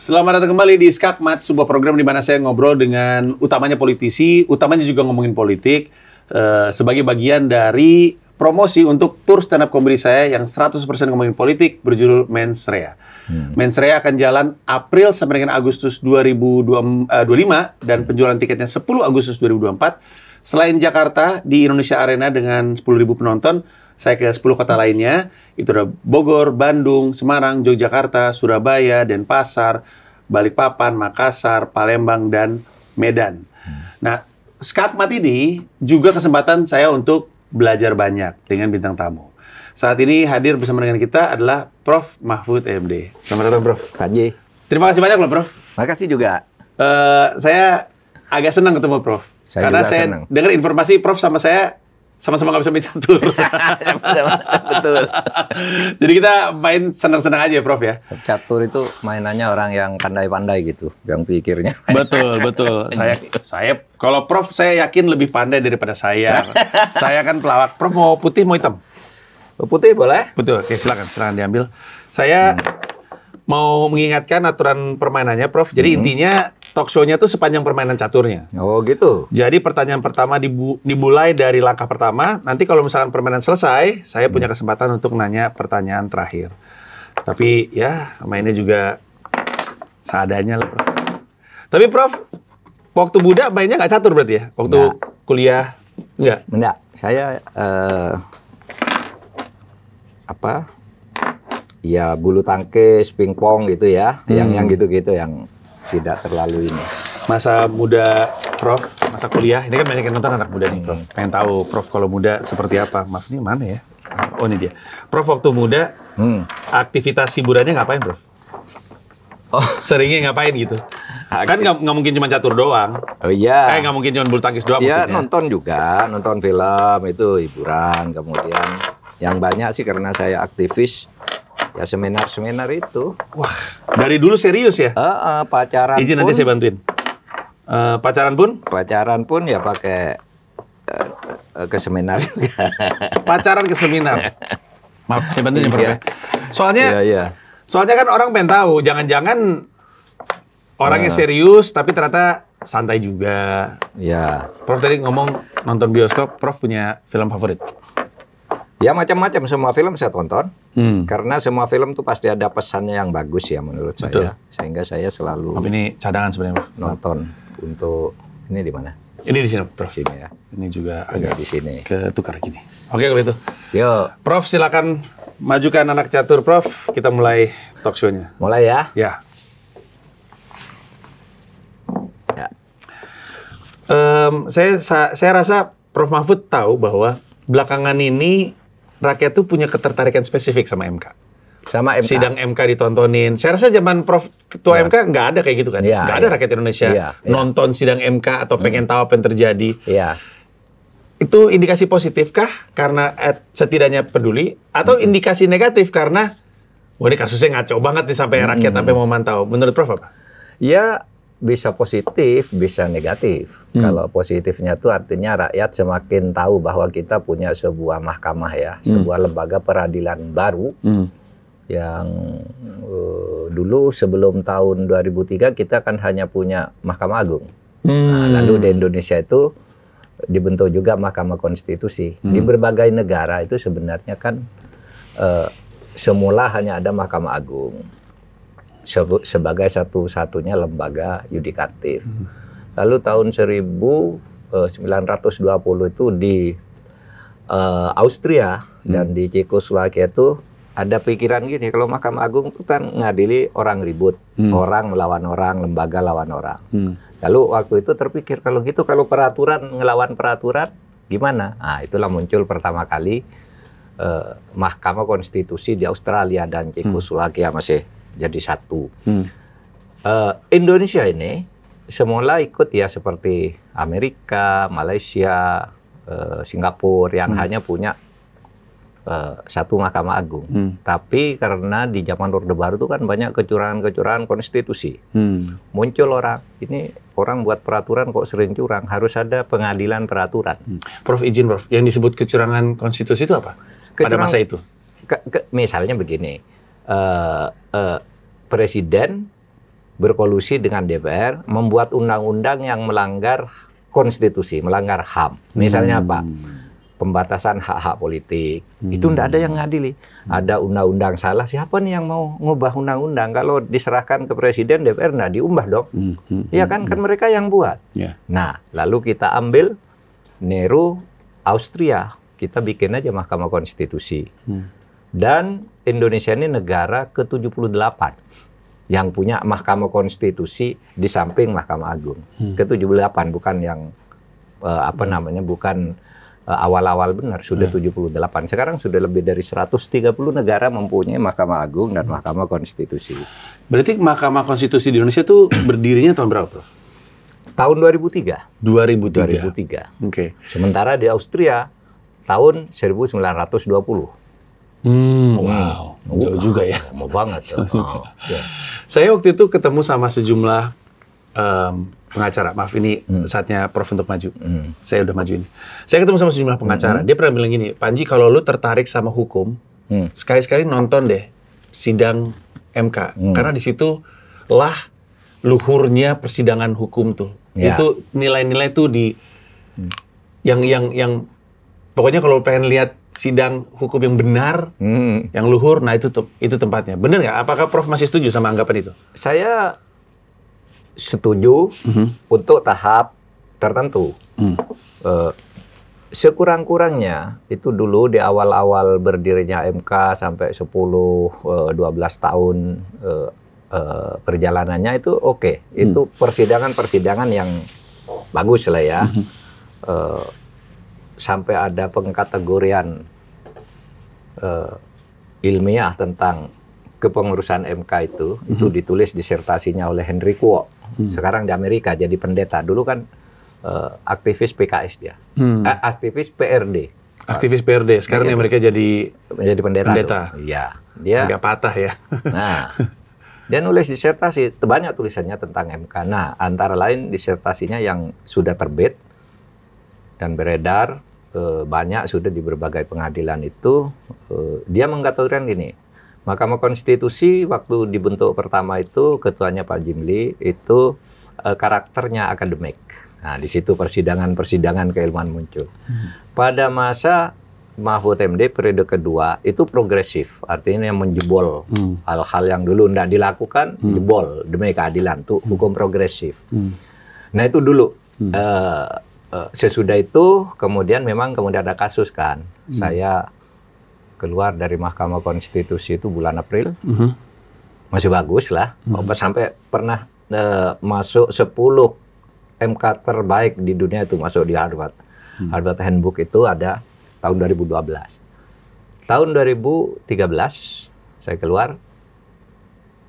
Selamat datang kembali di Skakmat, sebuah program di mana saya ngobrol dengan utamanya politisi, utamanya juga ngomongin politik, sebagai bagian dari promosi untuk tur stand up comedy saya yang 100% ngomongin politik berjudul Mens Rea. Mens Rea akan jalan April sampai dengan Agustus 2025 dan penjualan tiketnya 10 Agustus 2024. Selain Jakarta di Indonesia Arena dengan 10.000 penonton, saya ke 10 kota lainnya. Itu ada Bogor, Bandung, Semarang, Yogyakarta, Surabaya, Denpasar, Balikpapan, Makassar, Palembang, dan Medan. Nah, Skakmat ini juga kesempatan saya untuk belajar banyak dengan bintang tamu. Saat ini hadir bersama dengan kita adalah Prof. Mahfud MD. Selamat datang, Prof. Panji. Terima kasih banyak loh, Prof. Makasih juga. Saya agak senang ketemu Prof. Karena saya dengar informasi Prof sama saya sama-sama nggak bisa main catur. Betul. Jadi kita main senang-senang aja, Prof ya. Catur itu mainannya orang yang pandai-pandai gitu, yang pikirnya. Betul. Saya kalau Prof saya yakin lebih pandai daripada saya. Saya kan pelawak. Prof mau putih mau hitam? Putih boleh? Betul. Oke, silakan diambil. Saya mau mengingatkan aturan permainannya, Prof. Jadi intinya talk show-nya tuh sepanjang permainan caturnya. Oh gitu. Jadi pertanyaan pertama dimulai dari langkah pertama. Nanti kalau misalkan permainan selesai, saya punya kesempatan untuk nanya pertanyaan terakhir. Tapi ya mainnya juga seadanya lah, Prof. Tapi Prof, waktu muda mainnya nggak catur berarti ya? Waktu kuliah nggak? Enggak. Saya ya bulu tangkis, pingpong gitu ya. Yang gitu-gitu yang tidak terlalu ini. Masa muda Prof, masa kuliah, ini kan banyak yang nonton anak muda nih, Prof. Pengen tahu Prof kalau muda seperti apa? Mas, ini mana ya? Oh, ini dia. Prof, waktu muda, aktivitas hiburannya ngapain, Prof? Oh, seringnya ngapain gitu? Kan nggak mungkin cuma catur doang. Oh iya. Nggak mungkin cuma bulu tangkis doang ya, maksudnya. Nonton juga, nonton film, itu hiburan. Kemudian yang banyak sih karena saya aktivis, ya seminar-seminar itu. Wah, dari dulu serius ya? Pacaran Izin pun. nanti saya bantuin. Pacaran pun? Pacaran pun ya pakai ke seminar juga. Pacaran ke seminar. Maaf, saya bantuin ya, Prof. Iya. Soalnya kan orang pengen tahu, jangan-jangan orangnya serius tapi ternyata santai juga. Iya. Prof tadi ngomong nonton bioskop, Prof punya film favorit? Ya macam-macam, semua film saya tonton. Karena semua film tuh pasti ada pesannya yang bagus ya menurut saya. Sehingga saya selalu ini cadangan sebenarnya, Prof. Nonton untuk ini di mana? Ini di sini, Prof. Di sini ya. Ini juga Ini agak di sini. ketukar gini. Oke kalau itu. Yuk. Prof silakan majukan anak catur, Prof. Kita mulai talk show-nya. Mulai ya. Ya. Ya. Saya rasa Prof Mahfud tahu bahwa belakangan ini rakyat tuh punya ketertarikan spesifik sama MK. Sama MK. Sidang MK ditontonin. Saya rasa zaman Prof Ketua MK nggak ada kayak gitu kan? Nggak ada rakyat Indonesia nonton sidang MK atau pengen tahu apa yang terjadi. Iya. Itu indikasi positifkah karena setidaknya peduli? Atau indikasi negatif karena wah ini kasusnya ngaco banget nih sampai rakyat sampai mau mantau. Menurut Prof apa? Ya bisa positif, bisa negatif. Kalau positifnya itu artinya rakyat semakin tahu bahwa kita punya sebuah mahkamah ya, sebuah lembaga peradilan baru yang dulu sebelum tahun 2003 kita kan hanya punya Mahkamah Agung. Nah, lalu di Indonesia itu dibentuk juga Mahkamah Konstitusi. Di berbagai negara itu sebenarnya kan semula hanya ada Mahkamah Agung sebagai satu-satunya lembaga yudikatif. Lalu tahun 1920 itu di Austria dan di Cekoslowakia itu ada pikiran gini, kalau Mahkamah Agung itu kan ngadili orang ribut, orang melawan orang, lembaga lawan orang. Lalu waktu itu terpikir kalau gitu, kalau peraturan ngelawan peraturan gimana? Nah itulah muncul pertama kali Mahkamah Konstitusi di Australia dan Cekoslowakia masih jadi satu. Indonesia ini semula ikut ya seperti Amerika, Malaysia, Singapura yang hanya punya satu Mahkamah Agung. Tapi karena di zaman Orde Baru itu kan banyak kecurangan-kecurangan konstitusi. Muncul ini orang buat peraturan kok sering curang, harus ada pengadilan peraturan. Prof izin Prof, yang disebut kecurangan konstitusi itu apa? Pada masa itu? Misalnya begini, presiden berkolusi dengan DPR membuat undang-undang yang melanggar konstitusi, melanggar HAM. Misalnya apa? Pembatasan hak-hak politik. Itu tidak ada yang ngadili. Ada undang-undang salah, siapa nih yang mau ngubah undang-undang? Kalau diserahkan ke presiden, DPR nggak diubah dong. Iya kan mereka yang buat. Nah, lalu kita ambil Nero, Austria, kita bikin aja Mahkamah Konstitusi. Dan Indonesia ini negara ke-78 yang punya Mahkamah Konstitusi di samping Mahkamah Agung. Ke-78, bukan yang bukan awal-awal benar, sudah 78. Sekarang sudah lebih dari 130 negara mempunyai Mahkamah Agung dan Mahkamah Konstitusi. Berarti Mahkamah Konstitusi di Indonesia tuh berdirinya tahun berapa, Prof? Tahun 2003. 2003. Oke. Sementara di Austria tahun 1920. Wow, jauh juga ya. Mau banget. Saya waktu itu ketemu sama sejumlah pengacara. Maaf, ini saatnya Prof untuk maju. Saya udah maju ini. Saya ketemu sama sejumlah pengacara. Dia pernah bilang gini, Panji, kalau lu tertarik sama hukum, sekali-sekali nonton deh sidang MK. Karena di situ lah luhurnya persidangan hukum tuh. Itu nilai-nilai tuh di yang pokoknya kalau pengen lihat sidang hukum yang benar, yang luhur, nah itu tempatnya. Bener nggak? Apakah Prof masih setuju sama anggapan itu? Saya setuju untuk tahap tertentu. Sekurang-kurangnya itu dulu di awal-awal berdirinya MK sampai 10-12 tahun perjalanannya itu oke. Itu persidangan-persidangan yang bagus lah ya. Sampai ada pengkategorian ilmiah tentang kepengurusan MK itu ditulis disertasinya oleh Henry Kuo. Sekarang di Amerika jadi pendeta. Dulu kan aktivis PKS dia. Aktivis PRD. Aktivis PRD. Sekarang di Amerika jadi pendeta. Iya. Dia agak patah ya. Nah, dia nulis disertasi, banyak tulisannya tentang MK. Nah, antara lain disertasinya yang sudah terbit dan beredar banyak sudah di berbagai pengadilan itu, dia mengatakan gini. Mahkamah Konstitusi waktu dibentuk pertama itu ketuanya Pak Jimli itu karakternya akademik. Nah, di situ persidangan keilmuan muncul. Pada masa Mahfud MD periode kedua itu progresif, artinya yang menjebol hal-hal yang dulu tidak dilakukan, jebol demi keadilan, tuh hukum progresif. Nah, itu dulu. Sesudah itu kemudian ada kasus kan. Saya keluar dari Mahkamah Konstitusi itu bulan April, masih bagus lah. Sampai pernah masuk 10 MK terbaik di dunia itu masuk di Harvard. Harvard Handbook itu ada tahun 2012. Tahun 2013 saya keluar.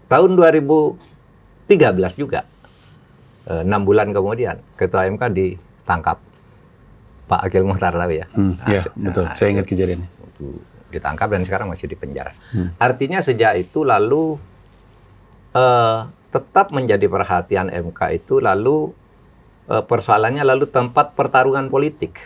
Tahun 2013 juga, 6 bulan kemudian Ketua MK ditangkap. Pak Akhil Mukhtar tahu ya? Iya, betul. Saya ingat kejadiannya. Ditangkap dan sekarang masih di penjara. Artinya sejak itu lalu tetap menjadi perhatian MK itu lalu persoalannya lalu tempat pertarungan politik,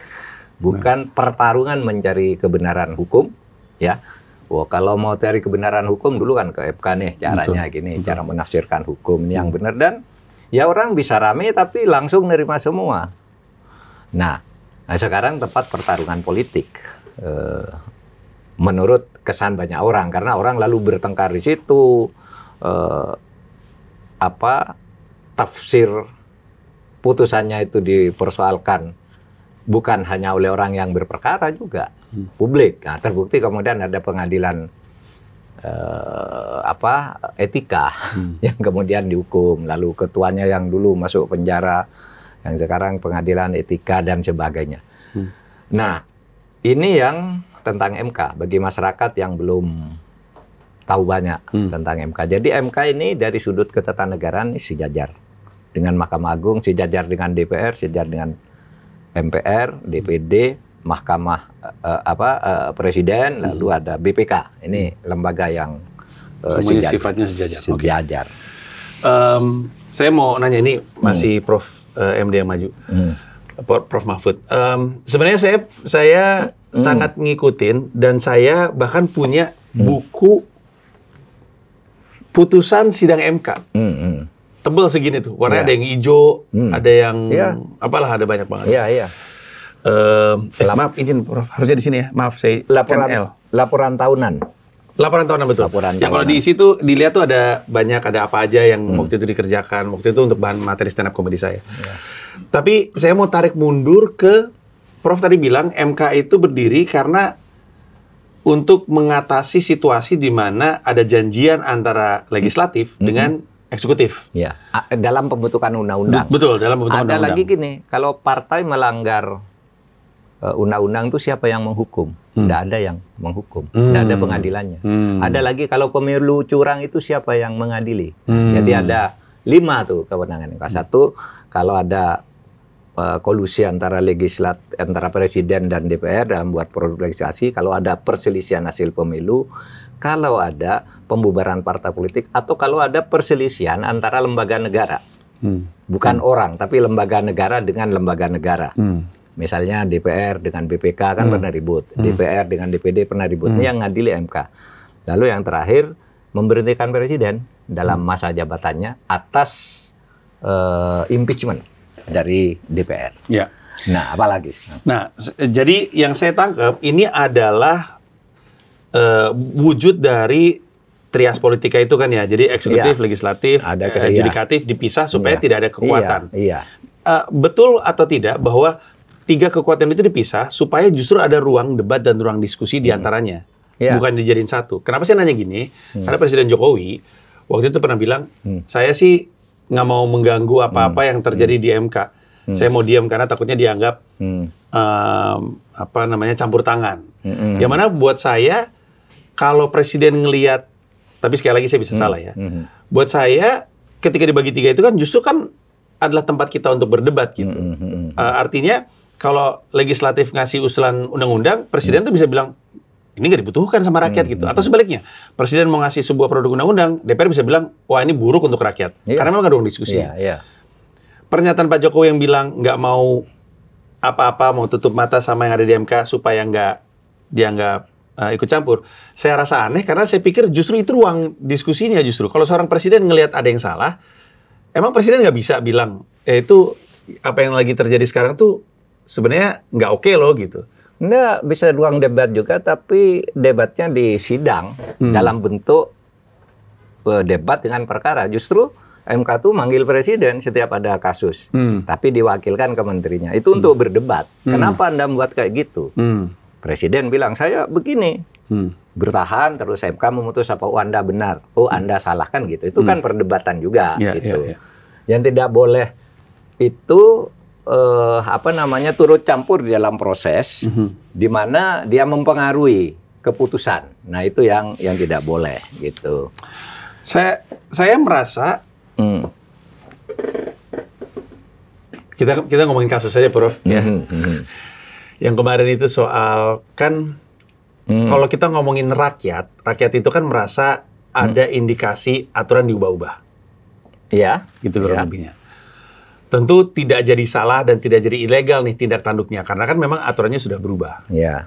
bukan pertarungan mencari kebenaran hukum, ya. Wah, kalau mau cari kebenaran hukum dulu kan ke MK nih caranya gini, cara menafsirkan hukum ini yang benar dan ya orang bisa rame tapi langsung nerima semua. Nah sekarang tempat pertarungan politik. Menurut kesan banyak orang, karena orang lalu bertengkar di situ, tafsir putusannya itu dipersoalkan bukan hanya oleh orang yang berperkara juga, publik. Nah, terbukti kemudian ada pengadilan etika yang kemudian dihukum, lalu ketuanya yang dulu masuk penjara, yang sekarang pengadilan etika dan sebagainya. Nah, ini yang tentang MK bagi masyarakat yang belum tahu banyak tentang MK. Jadi MK ini dari sudut ketatanegaraan ini sejajar dengan Mahkamah Agung, sejajar dengan DPR, sejajar dengan MPR, DPD, Mahkamah Presiden, lalu ada BPK. Ini lembaga yang semuanya sifatnya sejajar. Sejajar. Saya mau nanya ini masih Prof MD yang maju, Prof Mahfud. Sebenarnya saya sangat ngikutin dan saya bahkan punya buku putusan sidang MK. tebel segini tuh. Warnanya Ya. ada yang hijau, ada yang Ya. apalah, ada banyak banget. Iya, iya. Maaf, izin Prof. Harusnya di sini ya. Maaf, saya Laporan tahunan. Laporan tahunan, betul. Laporan yang kalau tahunan. diisi tuh dilihat tuh ada banyak, ada apa aja yang waktu itu dikerjakan. Waktu itu untuk bahan materi stand up comedy saya. Tapi saya mau tarik mundur ke Prof tadi bilang MK itu berdiri karena untuk mengatasi situasi di mana ada janjian antara legislatif dengan eksekutif. Ya, dalam pembentukan undang-undang. Betul, dalam pembentukan Ada undang-undang. lagi gini, kalau partai melanggar undang-undang itu siapa yang menghukum? Tidak ada yang menghukum, tidak ada pengadilannya. Ada lagi kalau pemilu curang itu siapa yang mengadili? Jadi ada 5 tuh kewenangan. Satu, kalau ada kolusi antara antara presiden dan DPR dalam buat produk legislasi, kalau ada perselisihan hasil pemilu, kalau ada pembubaran partai politik, atau kalau ada perselisihan antara lembaga negara. Bukan orang, tapi lembaga negara dengan lembaga negara. Misalnya DPR dengan BPK kan pernah ribut, DPR dengan DPD pernah ribut. Ini yang ngadili MK. Lalu yang terakhir, memberhentikan presiden dalam masa jabatannya atas impeachment dari DPR. Ya. Nah, apalagi? Nah, jadi yang saya tangkap ini adalah wujud dari trias politika itu kan ya. Jadi eksekutif, legislatif, yudikatif dipisah supaya tidak ada kekuatan. Iya. Betul atau tidak bahwa 3 kekuatan itu dipisah supaya justru ada ruang debat dan ruang diskusi di antaranya. Bukan dijadiin satu. Kenapa saya nanya gini? Karena Presiden Jokowi waktu itu pernah bilang, saya sih nggak mau mengganggu apa-apa yang terjadi di MK. Saya mau diam karena takutnya dianggap campur tangan. Yang mana buat saya, kalau Presiden ngelihat, tapi sekali lagi saya bisa salah ya. Buat saya, ketika dibagi 3 itu kan justru kan adalah tempat kita untuk berdebat gitu. Artinya, kalau legislatif ngasih usulan undang-undang, Presiden tuh bisa bilang, ini nggak dibutuhkan sama rakyat gitu. Atau sebaliknya, Presiden mau ngasih sebuah produk undang-undang, DPR bisa bilang, wah ini buruk untuk rakyat. Karena memang nggak ada ruang diskusi. Pernyataan Pak Jokowi yang bilang nggak mau apa-apa, mau tutup mata sama yang ada di MK supaya dia nggak ikut campur. Saya rasa aneh karena saya pikir justru itu ruang diskusinya justru. Kalau seorang Presiden ngelihat ada yang salah, emang Presiden nggak bisa bilang, itu apa yang lagi terjadi sekarang tuh sebenarnya nggak oke loh gitu. Nggak, bisa ruang debat juga, tapi debatnya di sidang dalam bentuk debat dengan perkara. Justru MK tuh manggil presiden setiap ada kasus, tapi diwakilkan ke menterinya. Itu untuk berdebat. Kenapa Anda membuat kayak gitu? Presiden bilang, saya begini. Bertahan, terus MK memutus apa, oh Anda benar, oh Anda salah, kan gitu. Itu kan perdebatan juga. Gitu. Yang tidak boleh itu turut campur di dalam proses di mana dia mempengaruhi keputusan. Nah, itu yang tidak boleh gitu. Saya merasa kita ngomongin kasus saja, Prof. Yang kemarin itu soal kan kalau kita ngomongin rakyat itu kan merasa ada indikasi aturan diubah-ubah. Iya. Gitu kurang lebihnya. Tentu tidak jadi salah dan tidak jadi ilegal nih tindak tanduknya, karena kan memang aturannya sudah berubah. Iya.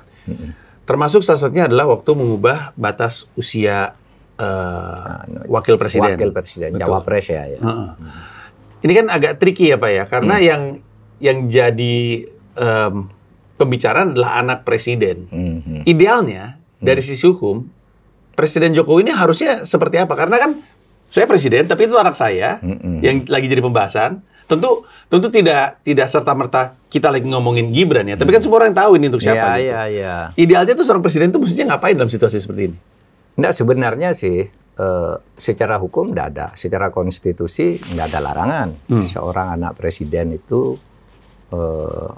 Termasuk salah satunya adalah waktu mengubah batas usia wakil presiden. Wakil presiden, cawapres ya. Ini kan agak tricky ya Pak ya, karena yang jadi pembicaraan adalah anak presiden. Idealnya dari sisi hukum, Presiden Jokowi ini harusnya seperti apa? Karena kan saya presiden, tapi itu anak saya yang lagi jadi pembahasan. Tentu tidak serta-merta kita lagi ngomongin Gibran ya, tapi kan semua orang tahu ini untuk siapa. Iya. Idealnya tuh seorang presiden tuh mestinya ngapain dalam situasi seperti ini? Nggak, sebenarnya sih secara hukum nggak ada, secara konstitusi nggak ada larangan seorang anak presiden itu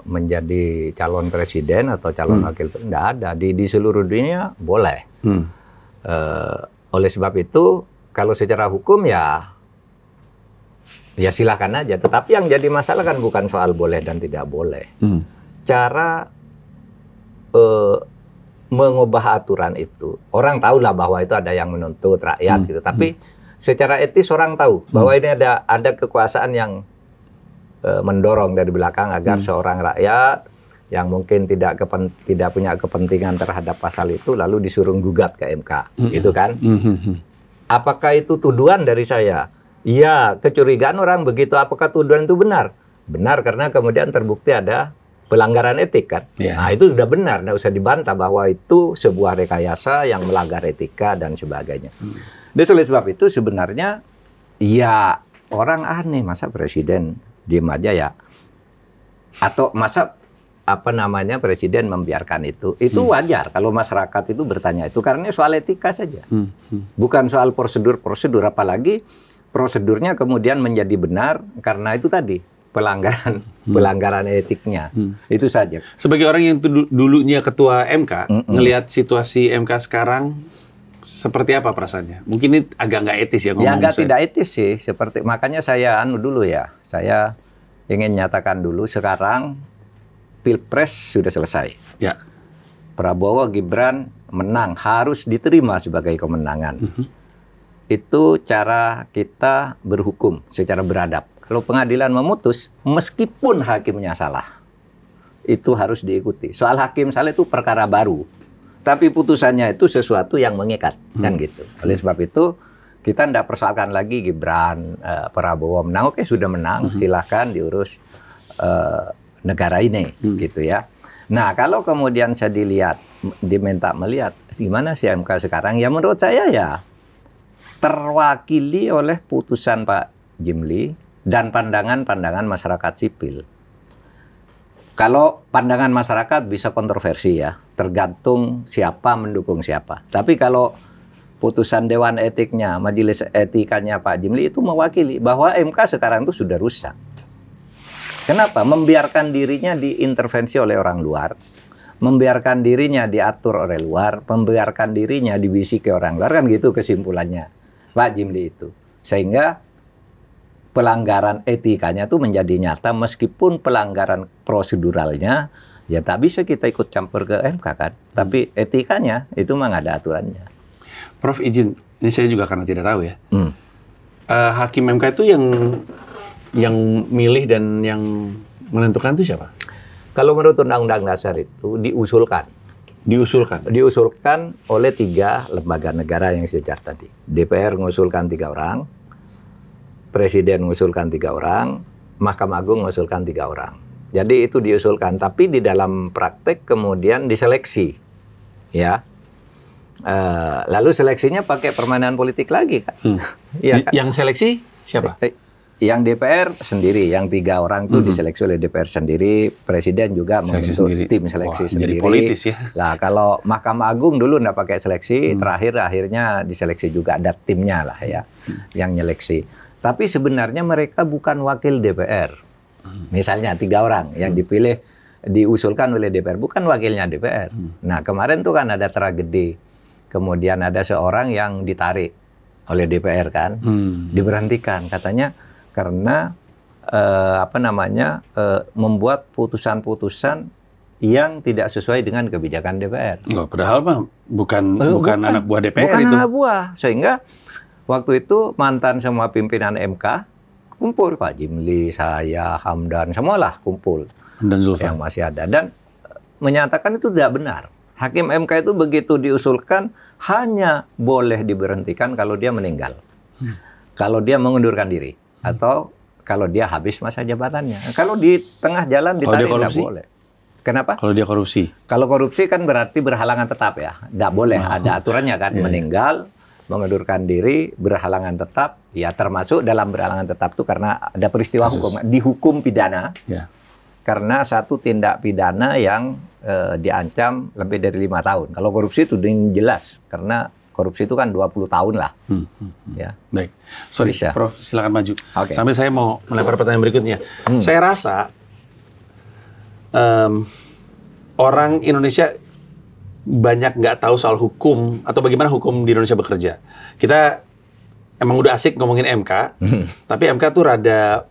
menjadi calon presiden atau calon wakil presiden, nggak ada di seluruh dunia boleh. Oleh sebab itu kalau secara hukum ya silakan aja. Tetapi yang jadi masalah kan bukan soal boleh dan tidak boleh. Cara mengubah aturan itu, orang tahulah bahwa itu ada yang menuntut rakyat gitu. Tapi secara etis orang tahu bahwa ini ada kekuasaan yang mendorong dari belakang agar seorang rakyat yang mungkin tidak punya kepentingan terhadap pasal itu lalu disuruh gugat ke MK, gitu kan? Apakah itu tuduhan dari saya? Iya, kecurigaan orang begitu, apakah tuduhan itu benar? Benar, karena kemudian terbukti ada pelanggaran etik kan. Ya. Nah, itu sudah benar, nggak usah dibantah bahwa itu sebuah rekayasa yang melanggar etika dan sebagainya. Jadi oleh sebab itu sebenarnya, ya orang aneh, masa presiden diem aja ya? Atau masa presiden membiarkan itu wajar kalau masyarakat itu bertanya itu, karena soal etika saja, bukan soal prosedur, apalagi prosedurnya kemudian menjadi benar karena itu tadi pelanggaran etiknya. Itu saja. Sebagai orang yang dulunya ketua MK, ngelihat situasi MK sekarang seperti apa perasaannya? Mungkin ini agak nggak etis ya ngomong. Ya agak tidak etis sih, makanya saya dulu ya, saya ingin nyatakan dulu sekarang Pilpres sudah selesai. Ya. Prabowo Gibran menang, harus diterima sebagai kemenangan. Itu cara kita berhukum secara beradab. Kalau pengadilan memutus, meskipun hakimnya salah, itu harus diikuti. Soal hakim salah itu perkara baru, tapi putusannya itu sesuatu yang mengikat, kan gitu. Oleh sebab itu, kita tidak persoalkan lagi Gibran, Prabowo menang. Oke, sudah menang, silahkan diurus negara ini, gitu ya. Nah, kalau kemudian saya diminta melihat, gimana sih MK sekarang? Ya menurut saya ya, terwakili oleh putusan Pak Jimli dan pandangan-pandangan masyarakat sipil. Kalau pandangan masyarakat bisa kontroversi ya, tergantung siapa mendukung siapa. Tapi kalau putusan Dewan Etiknya, Majelis Etikanya Pak Jimli itu mewakili bahwa MK sekarang itu sudah rusak. Kenapa? Membiarkan dirinya diintervensi oleh orang luar, membiarkan dirinya diatur oleh luar, membiarkan dirinya dibisiki orang luar, kan gitu kesimpulannya Pak Jimli itu. Sehingga pelanggaran etikanya itu menjadi nyata, meskipun pelanggaran proseduralnya ya tak bisa kita ikut campur ke MK kan. Tapi etikanya itu memang ada aturannya. Prof izin, ini saya juga karena tidak tahu ya. Hakim MK itu yang milih dan yang menentukan itu siapa? Kalau menurut Undang-Undang Dasar itu diusulkan oleh 3 lembaga negara yang sejar tadi. DPR mengusulkan 3 orang, Presiden mengusulkan 3 orang, Mahkamah Agung mengusulkan 3 orang. Jadi itu diusulkan, tapi di dalam praktek kemudian diseleksi, ya. Lalu seleksinya pakai permainan politik lagi kan? Ya, kan? Yang seleksi siapa? Yang DPR sendiri, yang 3 orang itu diseleksi oleh DPR sendiri, Presiden juga membentuk tim seleksi sendiri. Jadi politis ya. Lah kalau Mahkamah Agung dulu nggak pakai seleksi, akhirnya diseleksi juga, ada timnya lah ya, yang nyeleksi. Tapi sebenarnya mereka bukan wakil DPR. Misalnya 3 orang yang dipilih, diusulkan oleh DPR, bukan wakilnya DPR. Nah kemarin tuh kan ada tragedi, kemudian ada seorang yang ditarik oleh DPR kan, diberhentikan katanya karena membuat putusan-putusan yang tidak sesuai dengan kebijakan DPR. Loh, padahal mah bukan anak buah DPR bukan itu. Anak buah, sehingga waktu itu mantan semua pimpinan MK kumpul, Pak Jimli, saya, Hamdan, semualah kumpul. Dan Zulfan. Yang masih ada, dan menyatakan itu tidak benar. Hakim MK itu begitu diusulkan hanya boleh diberhentikan kalau dia meninggal, kalau dia mengundurkan diri, atau kalau dia habis masa jabatannya. Kalau di tengah jalan ditarik tidak boleh. Kenapa? Kalau dia korupsi. Kalau korupsi kan berarti berhalangan tetap ya, tidak boleh. Ada aturannya kan, meninggal, mengundurkan diri, berhalangan tetap, ya termasuk dalam berhalangan tetap itu karena ada peristiwa hukum, dihukum pidana. Karena satu tindak pidana yang diancam lebih dari 5 tahun. Kalau korupsi itu jelas, karena korupsi itu kan 20 tahun lah. Ya. Baik. Sorry, Bisa. Prof, silakan maju. Okay. Sambil saya mau melempar pertanyaan berikutnya. Saya rasa orang Indonesia banyak nggak tahu soal hukum atau bagaimana hukum di Indonesia bekerja. Kita emang udah asik ngomongin MK, tapi MK tuh rada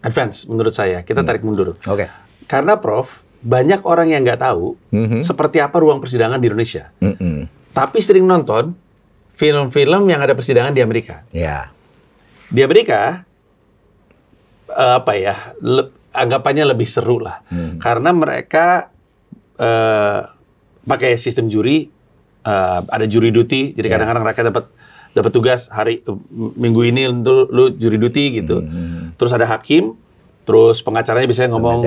advance menurut saya. Kita tarik mundur. Oke. Karena Prof, banyak orang yang nggak tahu seperti apa ruang persidangan di Indonesia. Tapi sering nonton film-film yang ada persidangan di Amerika. Ya. Di Amerika, anggapannya lebih seru lah. Karena mereka pakai sistem juri, ada jury duty, jadi kadang-kadang rakyat dapat dapat tugas minggu ini untuk lu juri duty gitu. Terus ada hakim, terus pengacaranya biasanya ngomong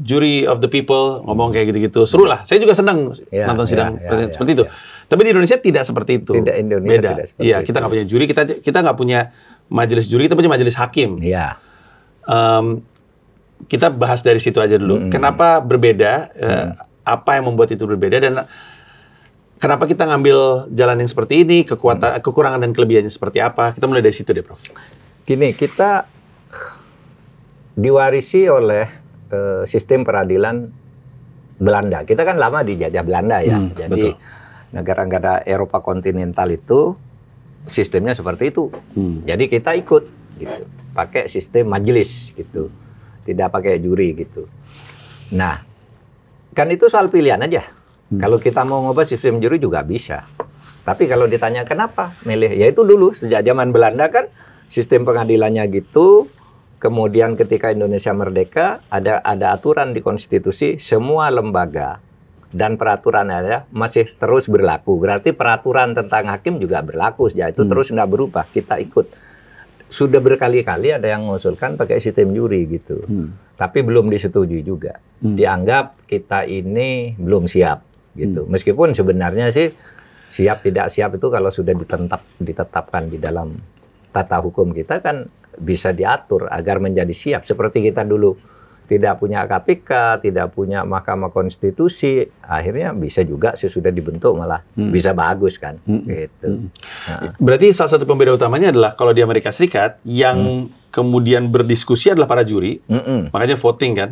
jury of the people, ngomong kayak gitu-gitu. Seru lah. Saya juga senang nonton sidang presiden seperti itu. Tapi di Indonesia tidak seperti itu. Tidak, Indonesia beda. Tidak seperti iya, itu. kita nggak punya juri, kita nggak punya majelis juri, kita punya majelis hakim. Iya. Kita bahas dari situ aja dulu. Kenapa berbeda? Apa yang membuat itu berbeda dan kenapa kita ngambil jalan yang seperti ini? Kekurangan dan kelebihannya seperti apa? Kita mulai dari situ deh, Prof. Gini, kita diwarisi oleh sistem peradilan Belanda. Kita kan lama dijajah Belanda ya. Jadi negara-negara Eropa kontinental itu sistemnya seperti itu. Jadi kita ikut gitu. Pakai sistem majelis gitu. Tidak pakai juri gitu. Nah, kan itu soal pilihan aja. Kalau kita mau ngubah sistem juri juga bisa. Tapi kalau ditanya kenapa milih, ya itu dulu sejak zaman Belanda kan sistem pengadilannya gitu. Kemudian ketika Indonesia merdeka ada aturan di konstitusi, semua lembaga dan peraturan ada masih terus berlaku. Berarti peraturan tentang hakim juga berlaku sejak itu terus nggak berubah. Kita ikut. Sudah berkali-kali ada yang mengusulkan pakai sistem juri gitu. Tapi belum disetujui juga. Dianggap kita ini belum siap gitu. Meskipun sebenarnya sih siap tidak siap itu kalau sudah ditetapkan di dalam tata hukum kita kan bisa diatur agar menjadi siap. Seperti kita dulu tidak punya KPK, tidak punya Mahkamah Konstitusi, akhirnya bisa juga sesudah dibentuk malah bisa bagus kan. Gitu. Nah. Berarti salah satu pembeda utamanya adalah kalau di Amerika Serikat yang kemudian berdiskusi adalah para juri, makanya voting kan.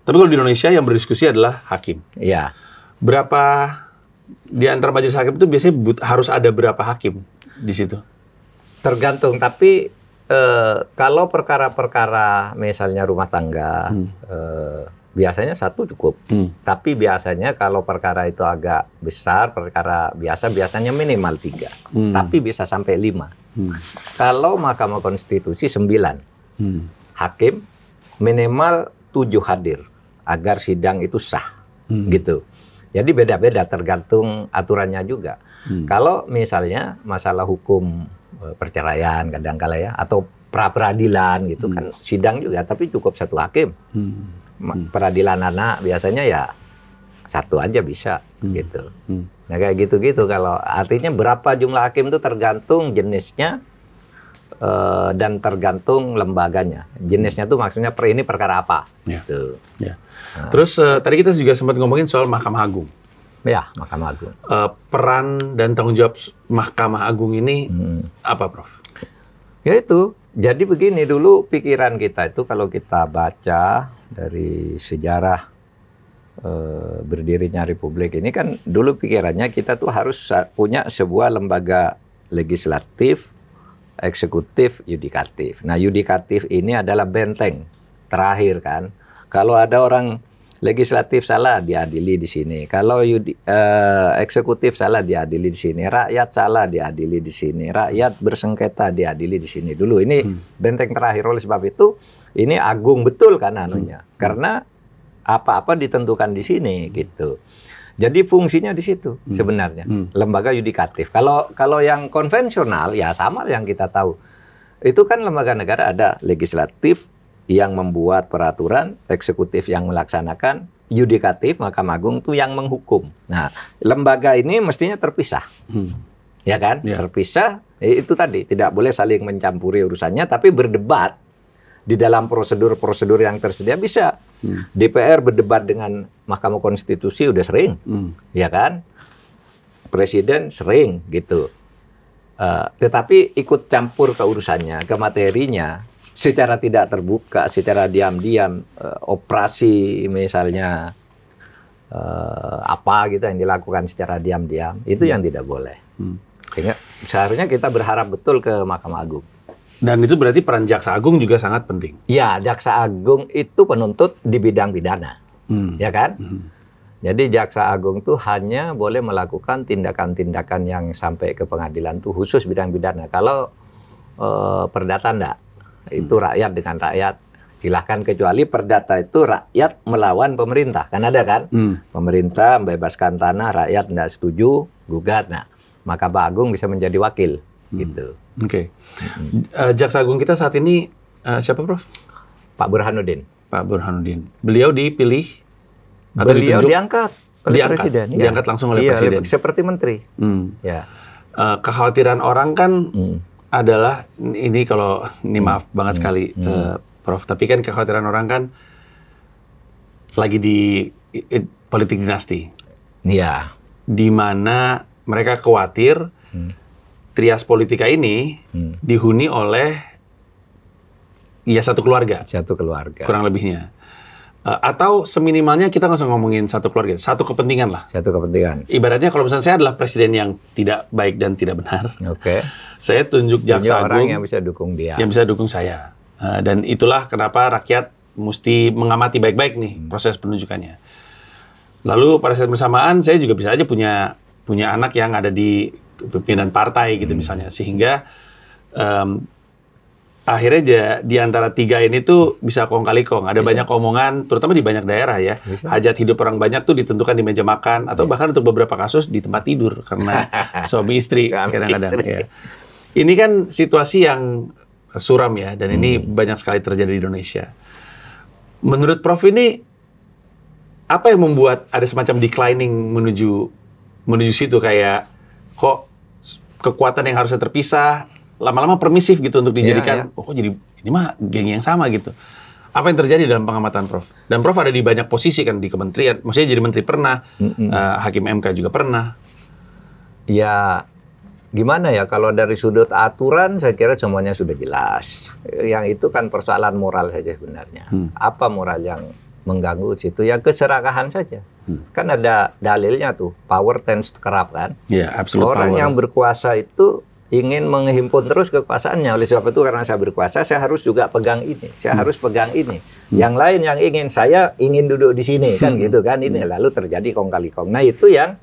Tapi kalau di Indonesia yang berdiskusi adalah hakim. Iya. Berapa di antara majelis hakim itu biasanya harus ada berapa hakim di situ? Tergantung, tapi kalau perkara-perkara misalnya rumah tangga, biasanya satu cukup. Tapi biasanya kalau perkara itu agak besar, perkara biasanya minimal 3. Tapi bisa sampai 5. Kalau Mahkamah Konstitusi 9. Hakim minimal 7 hadir agar sidang itu sah. Gitu. Jadi beda-beda tergantung aturannya juga. Kalau misalnya masalah hukum perceraian kadang-kala ya, atau pra-peradilan gitu kan sidang juga, tapi cukup 1 hakim. Peradilan anak biasanya ya 1 aja bisa gitu. Nah kayak gitu-gitu. Kalau artinya berapa jumlah hakim itu tergantung jenisnya dan tergantung lembaganya. Jenisnya tuh maksudnya ini perkara apa gitu. Nah. Terus tadi kita juga sempat ngomongin soal Mahkamah Agung. Ya, Mahkamah Agung. Peran dan tanggung jawab Mahkamah Agung ini apa, Prof? Ya itu, jadi begini dulu pikiran kita itu kalau kita baca dari sejarah berdirinya Republik ini kan dulu pikirannya kita tuh harus punya sebuah lembaga legislatif, eksekutif, yudikatif. Nah, yudikatif ini adalah benteng terakhir kan. Kalau ada orang legislatif salah diadili di sini. Kalau eksekutif salah diadili di sini. Rakyat salah diadili di sini. Rakyat bersengketa diadili di sini. Dulu ini benteng terakhir. Oleh sebab itu ini agung betul kan anunya. Karena apa-apa ditentukan di sini gitu. Jadi fungsinya di situ sebenarnya. Lembaga yudikatif. Kalau yang konvensional ya sama yang kita tahu. Itu kan lembaga negara ada legislatif yang membuat peraturan, eksekutif yang melaksanakan, yudikatif, Mahkamah Agung itu yang menghukum. Nah, lembaga ini mestinya terpisah. Ya kan? Terpisah, itu tadi, tidak boleh saling mencampuri urusannya, tapi berdebat di dalam prosedur-prosedur yang tersedia bisa. DPR berdebat dengan Mahkamah Konstitusi udah sering, ya kan? Presiden sering, gitu. Tetapi ikut campur ke urusannya, ke materinya, secara tidak terbuka, secara diam-diam, operasi misalnya apa gitu yang dilakukan secara diam-diam, itu yang tidak boleh. Sehingga seharusnya kita berharap betul ke Mahkamah Agung. Dan itu berarti peran Jaksa Agung juga sangat penting. Ya, Jaksa Agung itu penuntut di bidang pidana, ya kan? Jadi Jaksa Agung itu hanya boleh melakukan tindakan-tindakan yang sampai ke pengadilan itu khusus bidang pidana. Kalau perdata enggak. Itu rakyat dengan rakyat silahkan, kecuali perdata itu rakyat melawan pemerintah kan ada kan, pemerintah membebaskan tanah, rakyat tidak setuju, gugat. Nah Mahkamah Agung bisa menjadi wakil, gitu. Oke. Jaksa Agung kita saat ini siapa, Prof? Pak Burhanuddin. Pak Burhanuddin. Beliau dipilih atau Beliau ditunjuk? diangkat oleh presiden. Diangkat langsung oleh presiden. Seperti menteri. Ya. Kekhawatiran orang kan adalah ini kalau ini maaf banget sekali, Prof. Tapi kan kekhawatiran orang kan lagi di politik dinasti. Iya. Di mana mereka khawatir trias politika ini dihuni oleh satu keluarga. Satu keluarga. Kurang lebihnya. Atau seminimalnya kita nggak usah ngomongin satu keluarga, satu kepentingan lah. Satu kepentingan. Ibaratnya kalau misalnya saya adalah presiden yang tidak baik dan tidak benar, saya tunjuk jaksa agung yang bisa dukung dia. Yang bisa dukung saya. Dan itulah kenapa rakyat mesti mengamati baik-baik nih proses penunjukannya. Lalu pada saat bersamaan saya juga bisa aja punya anak yang ada di pimpinan partai gitu misalnya, sehingga akhirnya di antara tiga ini tuh bisa kong kali kong. Ada banyak omongan, terutama di banyak daerah ya. Hajat hidup orang banyak tuh ditentukan di meja makan, atau bahkan untuk beberapa kasus di tempat tidur karena suami istri kadang-kadang. Ya. Ini kan situasi yang suram ya, dan ini banyak sekali terjadi di Indonesia. Menurut Prof ini apa yang membuat ada semacam declining menuju situ, kayak kok kekuatan yang harusnya terpisah lama-lama permisif gitu untuk dijadikan kok jadi ini mah geng yang sama gitu. Apa yang terjadi dalam pengamatan Prof? Dan Prof ada di banyak posisi kan di kementerian, maksudnya jadi menteri pernah, hakim MK juga pernah. Ya gimana ya, kalau dari sudut aturan saya kira semuanya sudah jelas. Yang itu kan persoalan moral saja sebenarnya. Apa moral yang mengganggu situ? Ya keserakahan saja. Kan ada dalilnya tuh, power tends to corrupt kan. Orang yang berkuasa itu ingin menghimpun terus kekuasaannya. Oleh sebab itu karena saya berkuasa, saya harus juga pegang ini. Saya harus pegang ini. Yang lain yang saya ingin duduk di sini kan gitu kan. Ini lalu terjadi kong kali kong. Nah itu yang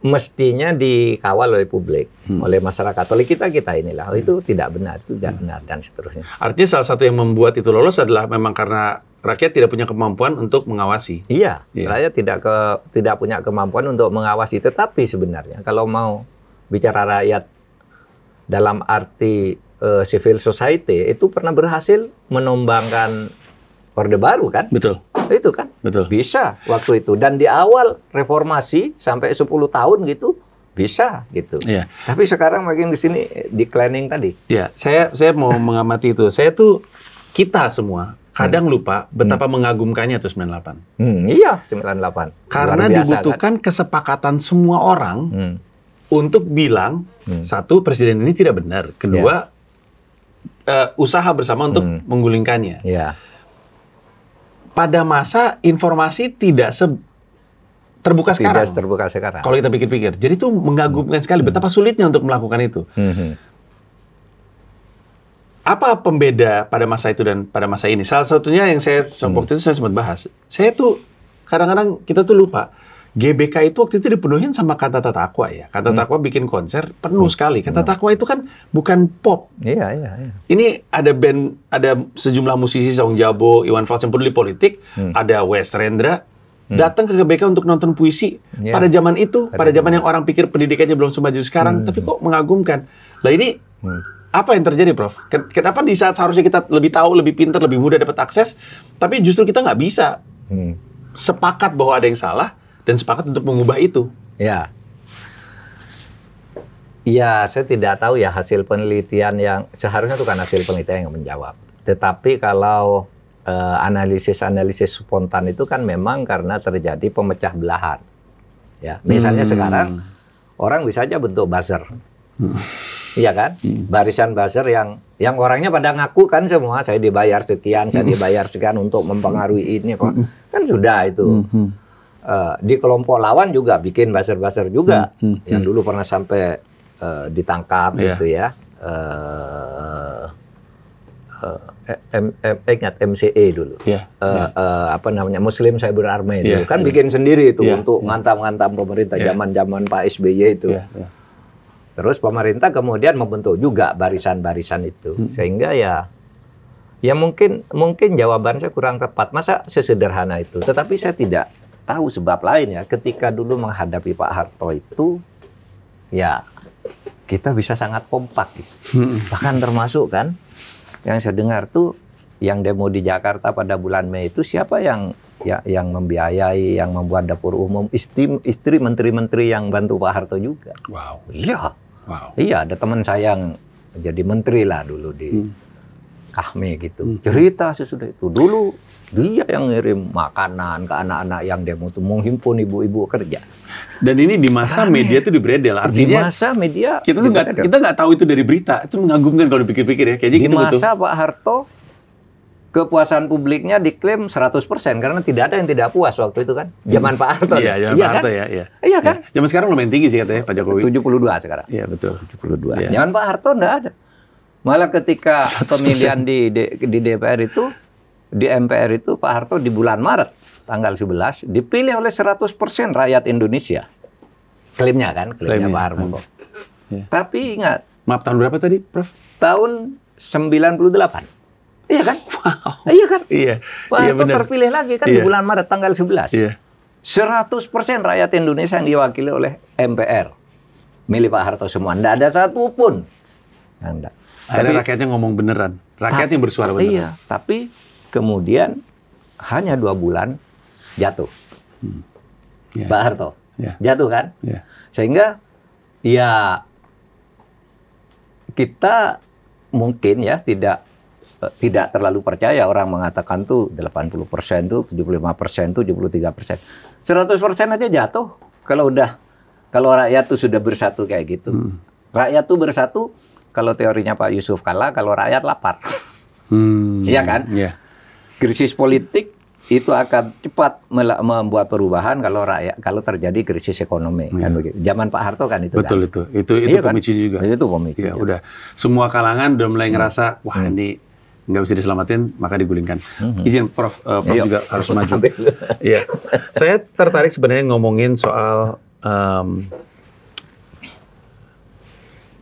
mestinya dikawal oleh publik, oleh masyarakat, oleh kita inilah. Itu tidak benar, itu tidak benar dan seterusnya. Artinya salah satu yang membuat itu lolos adalah memang karena rakyat tidak punya kemampuan untuk mengawasi. Iya, rakyat tidak punya kemampuan untuk mengawasi. Tetapi sebenarnya kalau mau bicara rakyat dalam arti civil society, itu pernah berhasil menombangkan Orde Baru kan? Betul. Itu kan? Betul. Bisa waktu itu. Dan di awal reformasi sampai 10 tahun gitu bisa gitu. Iya. Tapi sekarang makin di sini declining tadi. Iya, saya mau mengamati itu. Kita semua kadang lupa betapa mengagumkannya tuh 98. Iya, 98. Karena dibutuhkan kan? Kesepakatan semua orang untuk bilang satu, presiden ini tidak benar. Kedua, usaha bersama untuk menggulingkannya. Iya. Pada masa informasi tidak terbuka sekarang. Tidak terbuka sekarang. Kalau kita pikir-pikir. Jadi itu mengagumkan sekali betapa sulitnya untuk melakukan itu. Apa pembeda pada masa itu dan pada masa ini? Salah satunya yang waktu itu saya sempat bahas. Saya tuh kadang-kadang kita tuh lupa. GBK itu waktu itu dipenuhin sama Kata Takwa ya. Kata Takwa bikin konser penuh sekali. Kata Takwa itu kan bukan pop. Iya. Ini ada band, ada sejumlah musisi, Song Jabo, Iwan Fals yang peduli politik, ada Wes Rendra, datang ke GBK untuk nonton puisi. Pada zaman itu, pada zaman yang orang pikir pendidikannya belum semaju sekarang, tapi kok mengagumkan. Lah ini apa yang terjadi, Prof? Kenapa di saat seharusnya kita lebih tahu, lebih pintar, lebih mudah dapat akses, tapi justru kita nggak bisa sepakat bahwa ada yang salah, dan sepakat untuk mengubah itu. Ya. Ya, saya tidak tahu ya hasil penelitian yang seharusnya itu kan hasil penelitian yang menjawab. Tetapi kalau analisis spontan itu kan memang karena terjadi pemecah belahan. Ya, misalnya sekarang orang bisa aja bentuk buzzer. Iya kan? Barisan buzzer yang orangnya pada ngaku kan semua, saya dibayar sekian, saya dibayar sekian untuk mempengaruhi ini kok. Kan sudah itu. Di kelompok lawan juga bikin buzzer-buzzer juga yang dulu pernah sampai ditangkap gitu ya. Ingat MCE dulu. Apa namanya, Muslim Cyber Army dulu kan bikin sendiri itu untuk ngantam-ngantam pemerintah zaman-zaman Pak SBY itu. Terus pemerintah kemudian membentuk juga barisan-barisan itu. Sehingga ya mungkin jawaban saya kurang tepat. Masa sesederhana itu? Tetapi saya tidak tahu sebab lain ya. Ketika dulu menghadapi Pak Harto itu, ya kita bisa sangat kompak gitu. Bahkan termasuk kan yang saya dengar tuh yang demo di Jakarta pada bulan Mei itu siapa yang membiayai, yang membuat dapur umum, istri menteri-menteri yang bantu Pak Harto juga. Wow. Iya. Wow. Iya, ada teman saya yang jadi menteri lah dulu di Kahmi gitu. Cerita sesudah itu. Dulu dia yang ngirim makanan ke anak-anak yang demo itu, menghimpun ibu-ibu kerja. Dan ini di masa media itu dibredel. Artinya di masa media kita nggak tahu itu dari berita. Itu mengagumkan kalau dipikir-pikir ya. Kayaknya di gitu masa betul. Pak Harto kepuasan publiknya diklaim 100% karena tidak ada yang tidak puas waktu itu kan. Zaman Pak Harto. Iya, zaman Pak Harto kan? ya. Iya kan? Zaman sekarang lumayan tinggi sih katanya Pak Jokowi. 72 sekarang. Iya, betul. 72. Iya. Zaman Pak Harto enggak ada. Malah ketika 100%. pemilihan di DPR itu, di MPR itu Pak Harto di bulan Maret tanggal 11 dipilih oleh 100% rakyat Indonesia. Klaimnya kan, klaimnya Pak Harto. Iya. Tapi ingat, Maaf, tahun berapa tadi, Prof? tahun 98. Iya kan? Wow. Iya kan? Iya. Pak Iya, Harto benar. terpilih lagi kan Iya. di bulan Maret tanggal 11. Iya. 100% rakyat Indonesia yang diwakili oleh MPR. Milih Pak Harto semua. Nggak ada satupun. Nggak. Akhirnya rakyatnya ngomong beneran. Rakyat yang bersuara beneran. Iya, tapi kemudian hanya 2 bulan jatuh. Iya. Pak Harto. Iya. Jatuh kan? Iya. Sehingga ya kita mungkin ya tidak terlalu percaya orang mengatakan tuh 80% tuh 75% tuh 73%. 100% aja jatuh kalau rakyat tuh sudah bersatu kayak gitu. Rakyat tuh bersatu kalau teorinya Pak Yusuf Kalla kalau rakyat lapar. Iya kan? Iya. Krisis politik itu akan cepat membuat perubahan kalau terjadi krisis ekonomi kan begitu. Zaman Pak Harto kan itu Betul kan. itu Iya kan? pemicu juga. Itu pemicu. Ya udah, semua kalangan udah mulai ngerasa wah ini nggak bisa diselamatin, maka digulingkan. Izin Prof, Prof juga harus maju. Iya, saya tertarik sebenarnya ngomongin soal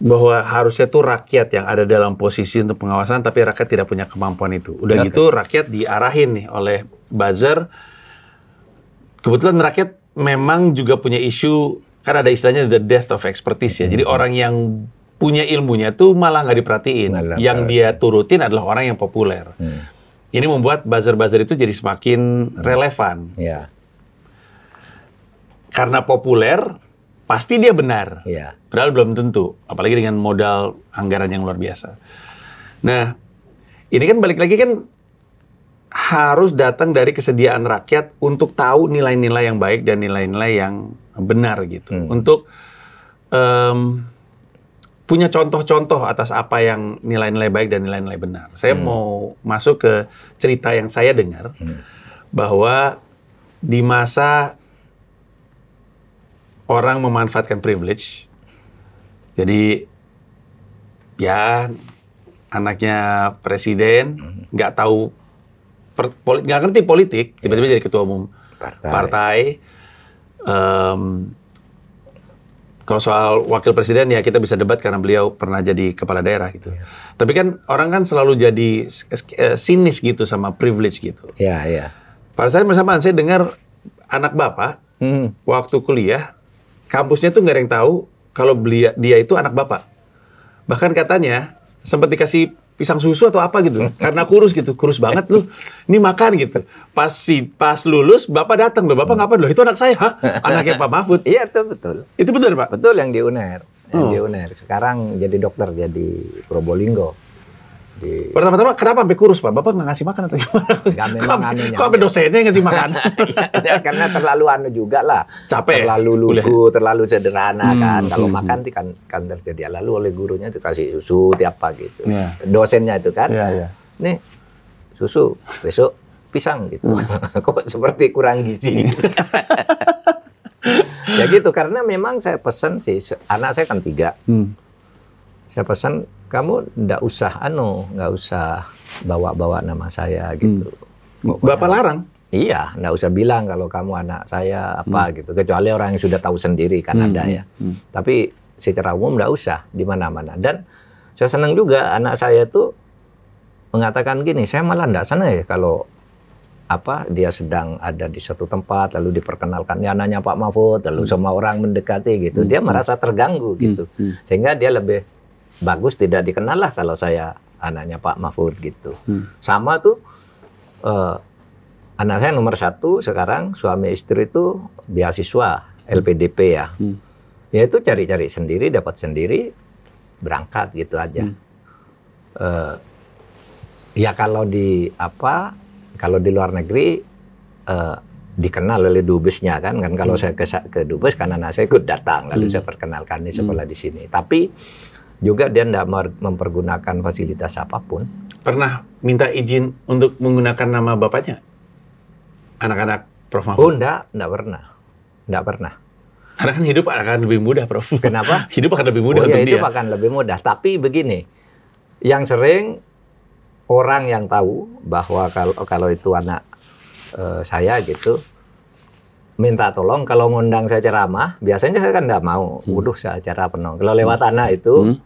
bahwa harusnya tuh rakyat yang ada dalam posisi untuk pengawasan, tapi rakyat tidak punya kemampuan itu. Udah gitu rakyat diarahin nih oleh buzzer. Kebetulan rakyat memang juga punya isu, kan ada istilahnya the death of expertise ya. Jadi orang yang punya ilmunya tuh malah nggak diperhatiin. Yang dia turutin adalah orang yang populer. Ini membuat buzzer-buzzer itu jadi semakin relevan. Iya. Karena populer, pasti dia benar. Iya. Padahal belum tentu, apalagi dengan modal anggaran yang luar biasa. Nah, ini kan balik lagi kan harus datang dari kesediaan rakyat untuk tahu nilai-nilai yang baik dan nilai-nilai yang benar gitu. Untuk punya contoh-contoh atas apa yang nilai-nilai baik dan nilai-nilai benar. Saya mau masuk ke cerita yang saya dengar bahwa di masa orang memanfaatkan privilege, jadi ya anaknya presiden nggak tahu nggak ngerti politik, tiba-tiba jadi ketua umum partai. Kalau soal wakil presiden ya kita bisa debat karena beliau pernah jadi kepala daerah gitu. Tapi kan orang kan selalu jadi sinis gitu sama privilege gitu. Iya, iya. Pada saat bersamaan saya dengar anak bapak waktu kuliah kampusnya tuh nggak ada yang tahu kalau dia itu anak bapak. Bahkan katanya sempat dikasih pisang susu atau apa gitu, karena kurus gitu, kurus banget lu, ini makan gitu. Pas lulus, bapak datang loh, bapak ngapain loh? Itu anak saya, hah? Anaknya Pak Mahfud. Iya, itu betul. Itu benar Pak? Betul yang di UNER. Yang di UNER. Sekarang jadi dokter, jadi Probolinggo. Pertama-tama kenapa sampai kurus Pak? Bapak nggak ngasih makan atau gimana? Nggak, memang anunya. Kok sampai dosennya yang ngasih makan? Ya, karena terlalu anu juga lah. Capek. Terlalu lugu, terlalu sederhana kan. Kalau makan kan terjadi. Lalu oleh gurunya itu kasih susu tiap pagi gitu. Yeah. Dosennya itu kan. Yeah. Nih susu, besok pisang gitu. Kok seperti kurang gizi. Ya gitu, karena memang saya pesan sih, anak saya kan 3. Saya pesan kamu nggak usah bawa nama saya gitu. Bapak larang? Iya, nggak usah bilang kalau kamu anak saya apa gitu. Kecuali orang yang sudah tahu sendiri kan ada ya. Tapi secara umum nggak usah di mana-mana. Dan saya senang juga anak saya itu mengatakan gini, saya malah nggak senang ya kalau dia sedang ada di suatu tempat lalu diperkenalkan ya anaknya Pak Mahfud, lalu semua orang mendekati gitu, dia merasa terganggu gitu, sehingga dia lebih bagus tidak dikenal lah kalau saya anaknya Pak Mahfud gitu. Sama tuh anak saya nomor 1 sekarang, suami istri itu beasiswa LPDP ya, ya itu cari-cari sendiri, dapat sendiri, berangkat gitu aja. Ya kalau di luar negeri dikenal oleh dubesnya kan kalau saya ke dubes kan anak saya ikut datang lalu saya perkenalkan di sekolah di sini. Tapi juga dia tidak mempergunakan fasilitas apapun. Pernah minta izin untuk menggunakan nama bapaknya? Anak-anak Prof Mahfud? Oh enggak pernah. Karena kan hidup akan lebih mudah, Prof. Kenapa? Hidup akan lebih mudah untuk dia. Hidup akan lebih mudah. Tapi begini, yang sering orang yang tahu bahwa kalau itu anak saya gitu, minta tolong kalau ngundang saya ceramah, biasanya saya kan nggak mau. Waduh, saya acara penuh. Kalau lewat anak itu,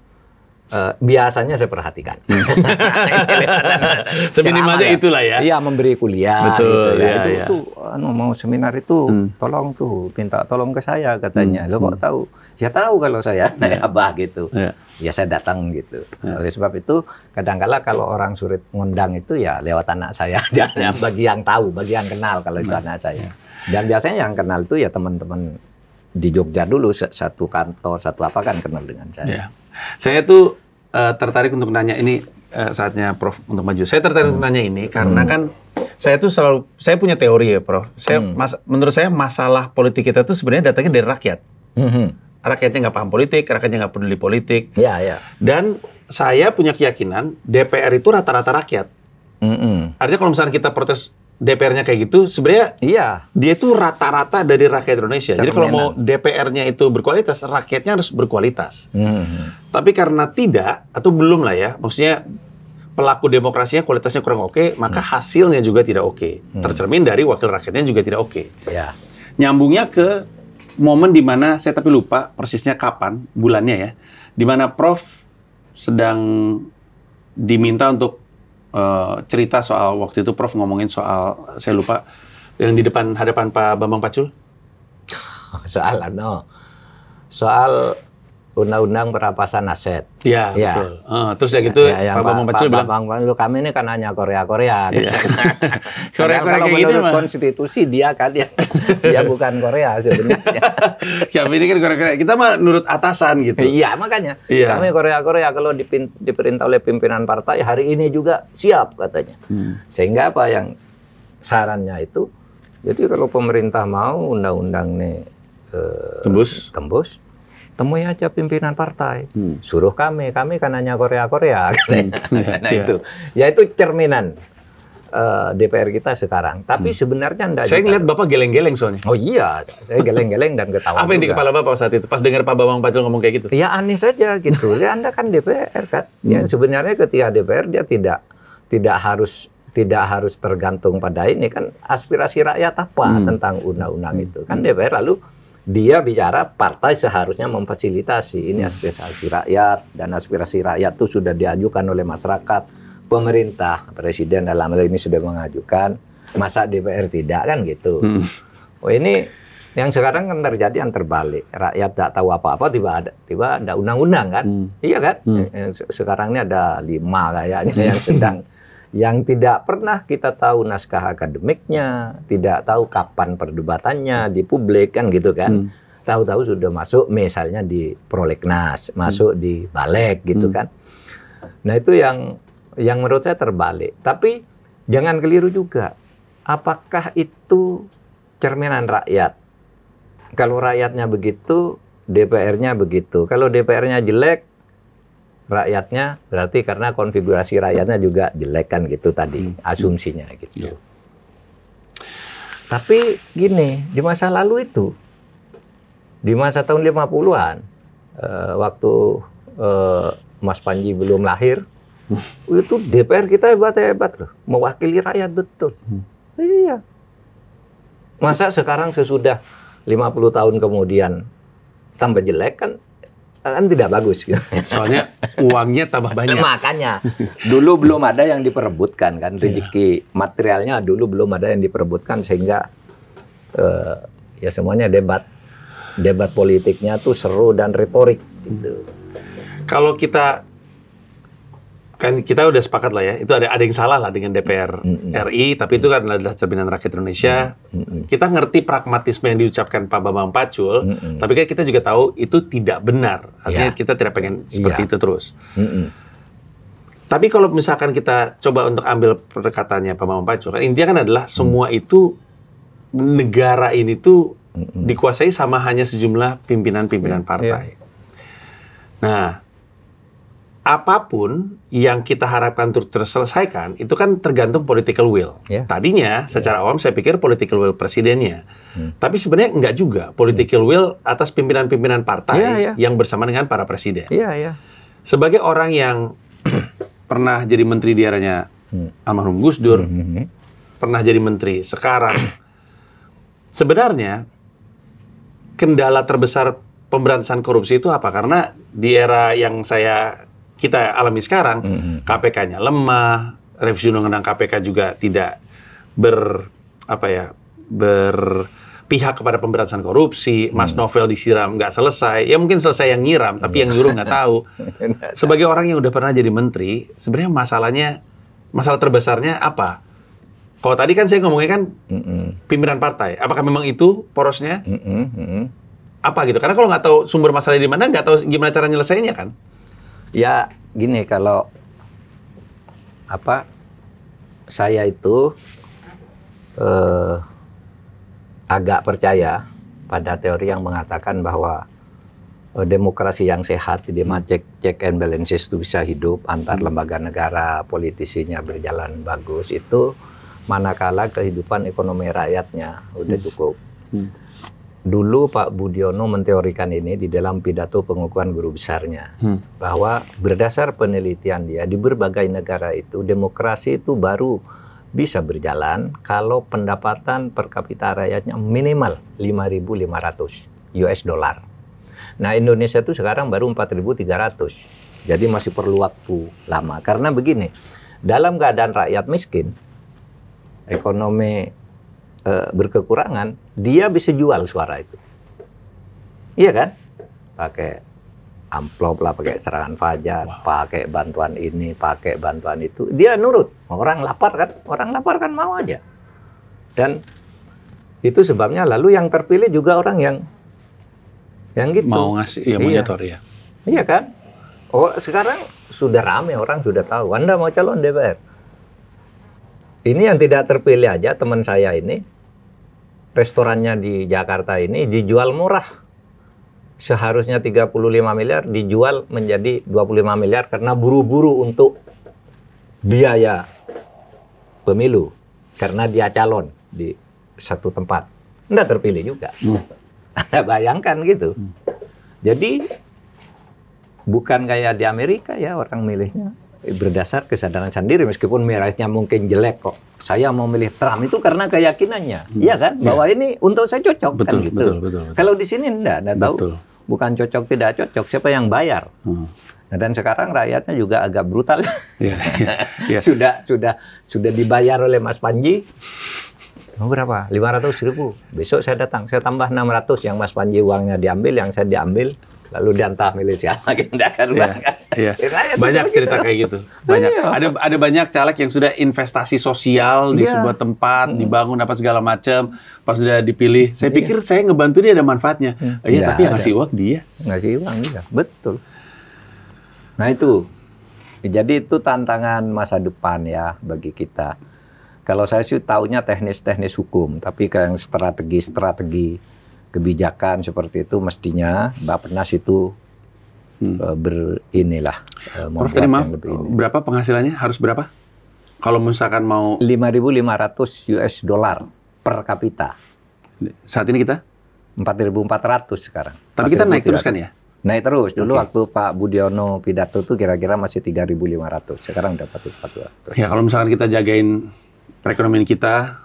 biasanya saya perhatikan. Seminimalnya itulah ya. Iya, memberi kuliah. Betul. Gitu, ya. Ya, itu mau seminar itu, tolong minta tolong ke saya katanya. Lo kok tahu? Ya tahu kalau saya abah gitu. Ya saya datang gitu. Oleh sebab itu, kadang-kala kalau orang sulit ngundang itu ya lewat anak saya aja. Bagi yang tahu, bagi yang kenal kalau itu anak saya. Dan biasanya yang kenal itu ya teman-teman di Jogja dulu, satu kantor, satu apa kan kenal dengan saya. Ya. Saya tuh tertarik untuk nanya ini, saatnya Prof untuk maju. Saya tertarik untuk nanya ini karena kan saya tuh saya punya teori ya, Prof. Menurut saya masalah politik kita tuh sebenarnya datangnya dari rakyat. Rakyatnya nggak paham politik, rakyatnya nggak peduli politik. Ya. Dan saya punya keyakinan DPR itu rata-rata rakyat. Artinya kalau misalnya kita protes DPR-nya kayak gitu, sebenarnya dia itu rata-rata dari rakyat Indonesia. Jadi kalau mau DPR-nya itu berkualitas, rakyatnya harus berkualitas. Tapi karena tidak, atau belum lah ya, maksudnya pelaku demokrasinya kualitasnya kurang oke, maka hasilnya juga tidak oke. Tercermin dari wakil rakyatnya juga tidak oke. Nyambungnya ke momen di mana, saya tapi lupa persisnya kapan, bulannya ya, di mana Prof sedang diminta untuk cerita soal waktu itu Prof ngomongin soal, saya lupa, yang di hadapan Pak Bambang Pacul. Soal undang-undang perampasan aset. Iya, betul. Terus ya gitu, Pak Bambang Pacul bilang, kami ini kan hanya Korea. Gitu. Korea kalau kayak menurut gini, konstitusi dia kan dia bukan Korea sebenarnya. Ya ini kan Korea. Kita mah nurut atasan gitu. Iya, makanya. Kami Korea kalau diperintah oleh pimpinan partai hari ini juga siap katanya. Sehingga apa yang sarannya itu, jadi kalau pemerintah mau undang-undang nih tembus, temui aja pimpinan partai, suruh kami kan hanya Korea. Nah itu, ya itu cerminan DPR kita sekarang. Tapi sebenarnya enggak. Saya ngeliat Bapak geleng-geleng soalnya. Oh iya, saya geleng-geleng dan ketawa. Apa yang di kepala Bapak saat itu pas dengar Pak Bambang Pacul ngomong kayak gitu? Ya aneh saja gitu. Ya Anda kan DPR kan. Ya sebenarnya ketika DPR dia tidak harus tergantung pada ini kan, aspirasi rakyat apa tentang undang-undang itu kan DPR, lalu dia bicara partai seharusnya memfasilitasi ini aspirasi rakyat, dan aspirasi rakyat itu sudah diajukan oleh masyarakat, pemerintah, presiden dalam hal ini sudah mengajukan, masa DPR tidak kan gitu. Oh ini yang sekarang kan terjadi yang terbalik, rakyat tidak tahu apa-apa, tiba ada undang-undang kan, iya kan? Sekarang ini ada 5 kayaknya yang sedang, yang tidak pernah kita tahu naskah akademiknya, tidak tahu kapan perdebatannya di publik kan gitu kan. Tahu-tahu sudah masuk misalnya di prolegnas, masuk di balik gitu kan. Nah itu yang menurut saya terbalik. Tapi jangan keliru juga. Apakah itu cerminan rakyat? Kalau rakyatnya begitu, DPR-nya begitu. Kalau DPR-nya jelek, rakyatnya berarti karena konfigurasi rakyatnya juga jelek kan gitu tadi asumsinya gitu. Tapi gini, di masa lalu itu, di masa tahun 50-an, waktu Mas Panji belum lahir, itu DPR kita hebat-hebat loh, mewakili rakyat betul. Iya. Masa sekarang sesudah 50 tahun kemudian tambah jelek kan? kan tidak bagus. Soalnya uangnya tambah banyak. Makanya dulu belum ada yang diperebutkan kan, rezeki materialnya dulu belum ada yang diperebutkan, sehingga ya semuanya debat politiknya tuh seru dan retorik gitu. Kalau kita udah sepakat lah ya, itu ada yang salah lah dengan DPR RI, tapi itu kan adalah cerminan rakyat Indonesia. Kita ngerti pragmatisme yang diucapkan Pak Bambang Pacul, tapi kan kita juga tahu itu tidak benar. Artinya kita tidak pengen seperti itu terus. Tapi kalau misalkan kita coba untuk ambil pendekatannya Pak Bambang Pacul, kan intinya kan adalah semua itu negara ini tuh dikuasai sama hanya sejumlah pimpinan-pimpinan partai. Nah, apapun yang kita harapkan terselesaikan, itu kan tergantung political will. Tadinya, secara awam saya pikir political will presidennya. Tapi sebenarnya enggak juga. Political will atas pimpinan-pimpinan partai yang bersama dengan para presiden. Sebagai orang yang pernah jadi menteri di eranya almarhum Gus Dur, pernah jadi menteri sekarang, sebenarnya kendala terbesar pemberantasan korupsi itu apa? Karena di era yang kita alami sekarang, KPK-nya lemah, revisi undang-undang KPK juga tidak berpihak kepada pemberantasan korupsi. Mas Novel disiram nggak selesai, ya mungkin selesai yang nyiram, tapi yang nyuruh nggak tahu. Sebagai orang yang udah pernah jadi menteri, sebenarnya masalah terbesarnya apa? Kalau tadi kan saya ngomongnya kan pimpinan partai, apakah memang itu porosnya? Apa gitu? Karena kalau nggak tahu sumber masalahnya di mana, nggak tahu gimana cara nyelesainnya kan? Ya gini, kalau saya itu agak percaya pada teori yang mengatakan bahwa demokrasi yang sehat, di mana check and balances itu bisa hidup antar lembaga negara, politisinya berjalan bagus, itu manakala kehidupan ekonomi rakyatnya udah cukup. Dulu Pak Budiono menteorikan ini di dalam pidato pengukuhan guru besarnya, bahwa berdasar penelitian dia, di berbagai negara itu demokrasi itu baru bisa berjalan kalau pendapatan per kapita rakyatnya minimal 5.500 US dollar. Nah, Indonesia itu sekarang baru 4.300. Jadi masih perlu waktu lama. Karena begini, dalam keadaan rakyat miskin, ekonomi berkekurangan, dia bisa jual suara itu. Iya kan? Pakai amplop lah, pakai serangan fajar, pakai bantuan ini, pakai bantuan itu. Dia nurut. Orang lapar kan mau aja. Dan itu sebabnya lalu yang terpilih juga orang yang gitu. Mau ngasih, ya mau nyetor ya. Iya kan? Oh, sekarang sudah rame, orang sudah tahu. Anda mau calon DPR. Ini yang tidak terpilih aja, teman saya ini, restorannya di Jakarta ini dijual murah. Seharusnya 35 miliar, dijual menjadi 25 miliar karena buru-buru untuk biaya pemilu. Karena dia calon di satu tempat. Nggak terpilih juga. Anda bayangkan gitu. Jadi bukan kayak di Amerika ya, orang milihnya berdasar kesadaran sendiri, meskipun merahnya mungkin jelek kok. Saya mau milih Trump itu karena keyakinannya, iya kan? Bahwa ini untuk saya cocok, betul, kan gitu. Betul. Kalau di sini enggak tahu. Bukan cocok tidak cocok, siapa yang bayar? Nah, dan sekarang rakyatnya juga agak brutal. Sudah dibayar oleh Mas Panji. Mau berapa? 500.000. Besok saya datang, saya tambah 600 yang Mas Panji uangnya diambil, yang saya diambil. Lalu diantah milih siapa, kita akan banyak cerita kayak gitu. Banyak. Ada banyak caleg yang sudah investasi sosial di sebuah tempat, dibangun apa segala macam. Pas sudah dipilih, saya pikir saya ngebantu dia ada manfaatnya. Iya, tapi yang ngasih uang dia. Ngasih uang dia, betul. Nah itu, jadi itu tantangan masa depan ya bagi kita. Kalau saya sih taunya teknis-teknis hukum, tapi kayak strategi kebijakan seperti itu mestinya Bappenas itu Prof, tadi maaf, berapa penghasilannya? Harus berapa? Kalau misalkan mau 5.500 US dollar per kapita. Saat ini kita 4.400 sekarang. Tapi kita naik terus kan ya? Naik terus. Dulu waktu Pak Budiono pidato tuh kira-kira masih 3.500. Sekarang udah 4.400. Ya kalau misalkan kita jagain perekonomian kita,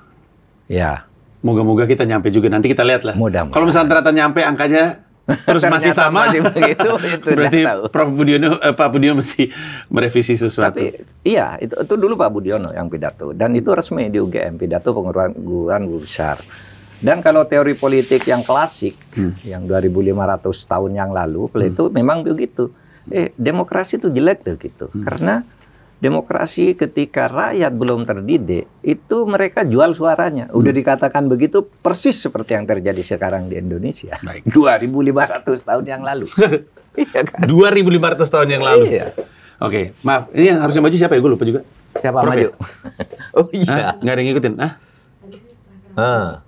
ya moga-moga kita nyampe juga. Nanti kita lihat lah. Kalau misalnya ternyata nyampe angkanya terus masih Ternyata sama, masih begitu, itu berarti nggak tahu. Prof Budiono, Pak Budiono mesti merevisi sesuatu. Tapi iya, itu dulu Pak Budiono yang pidato, dan itu resmi di UGM, pidato pengurusan guru besar. Dan kalau teori politik yang klasik, yang 2.500 tahun yang lalu, itu memang begitu. Demokrasi itu jelek tuh gitu, karena demokrasi ketika rakyat belum terdidik, itu mereka jual suaranya. Udah dikatakan begitu persis seperti yang terjadi sekarang di Indonesia. Baik. 2.500 tahun yang lalu. Iya kan? 2.500 tahun yang lalu. Iya. Oke, maaf. Ini yang harusnya maju siapa ya? Gue lupa juga. Siapa Prof maju? ya? Oh iya. Nggak ada yang ngikutin? Ah.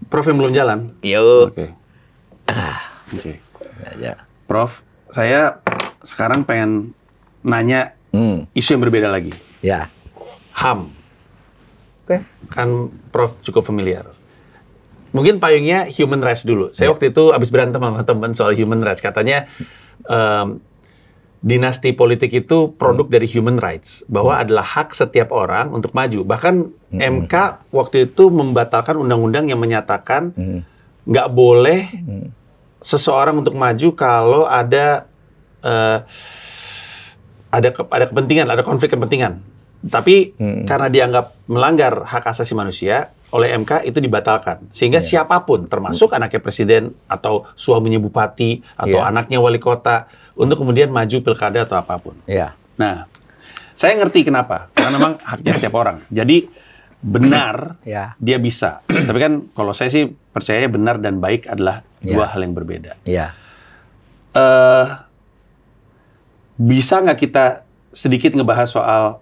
Prof yang belum jalan? Yuk. Oke. Oke. Ya. Prof, saya sekarang pengen nanya isu yang berbeda lagi. Ya. HAM. Oke. Kan Prof cukup familiar. Mungkin payungnya human rights dulu. Saya waktu itu habis berantem sama teman soal human rights. Katanya dinasti politik itu produk dari human rights. Bahwa adalah hak setiap orang untuk maju. Bahkan MK waktu itu membatalkan undang-undang yang menyatakan nggak boleh seseorang untuk maju kalau ada kepentingan, ada konflik kepentingan. Tapi karena dianggap melanggar hak asasi manusia, oleh MK itu dibatalkan. Sehingga siapapun, termasuk anaknya presiden, atau suaminya bupati, atau anaknya wali kota, untuk kemudian maju pilkada atau apapun. Nah, saya ngerti kenapa. Karena memang haknya setiap orang. Jadi, benar, dia bisa. Tapi kan, kalau saya sih percaya benar dan baik adalah dua hal yang berbeda. Bisa nggak kita sedikit ngebahas soal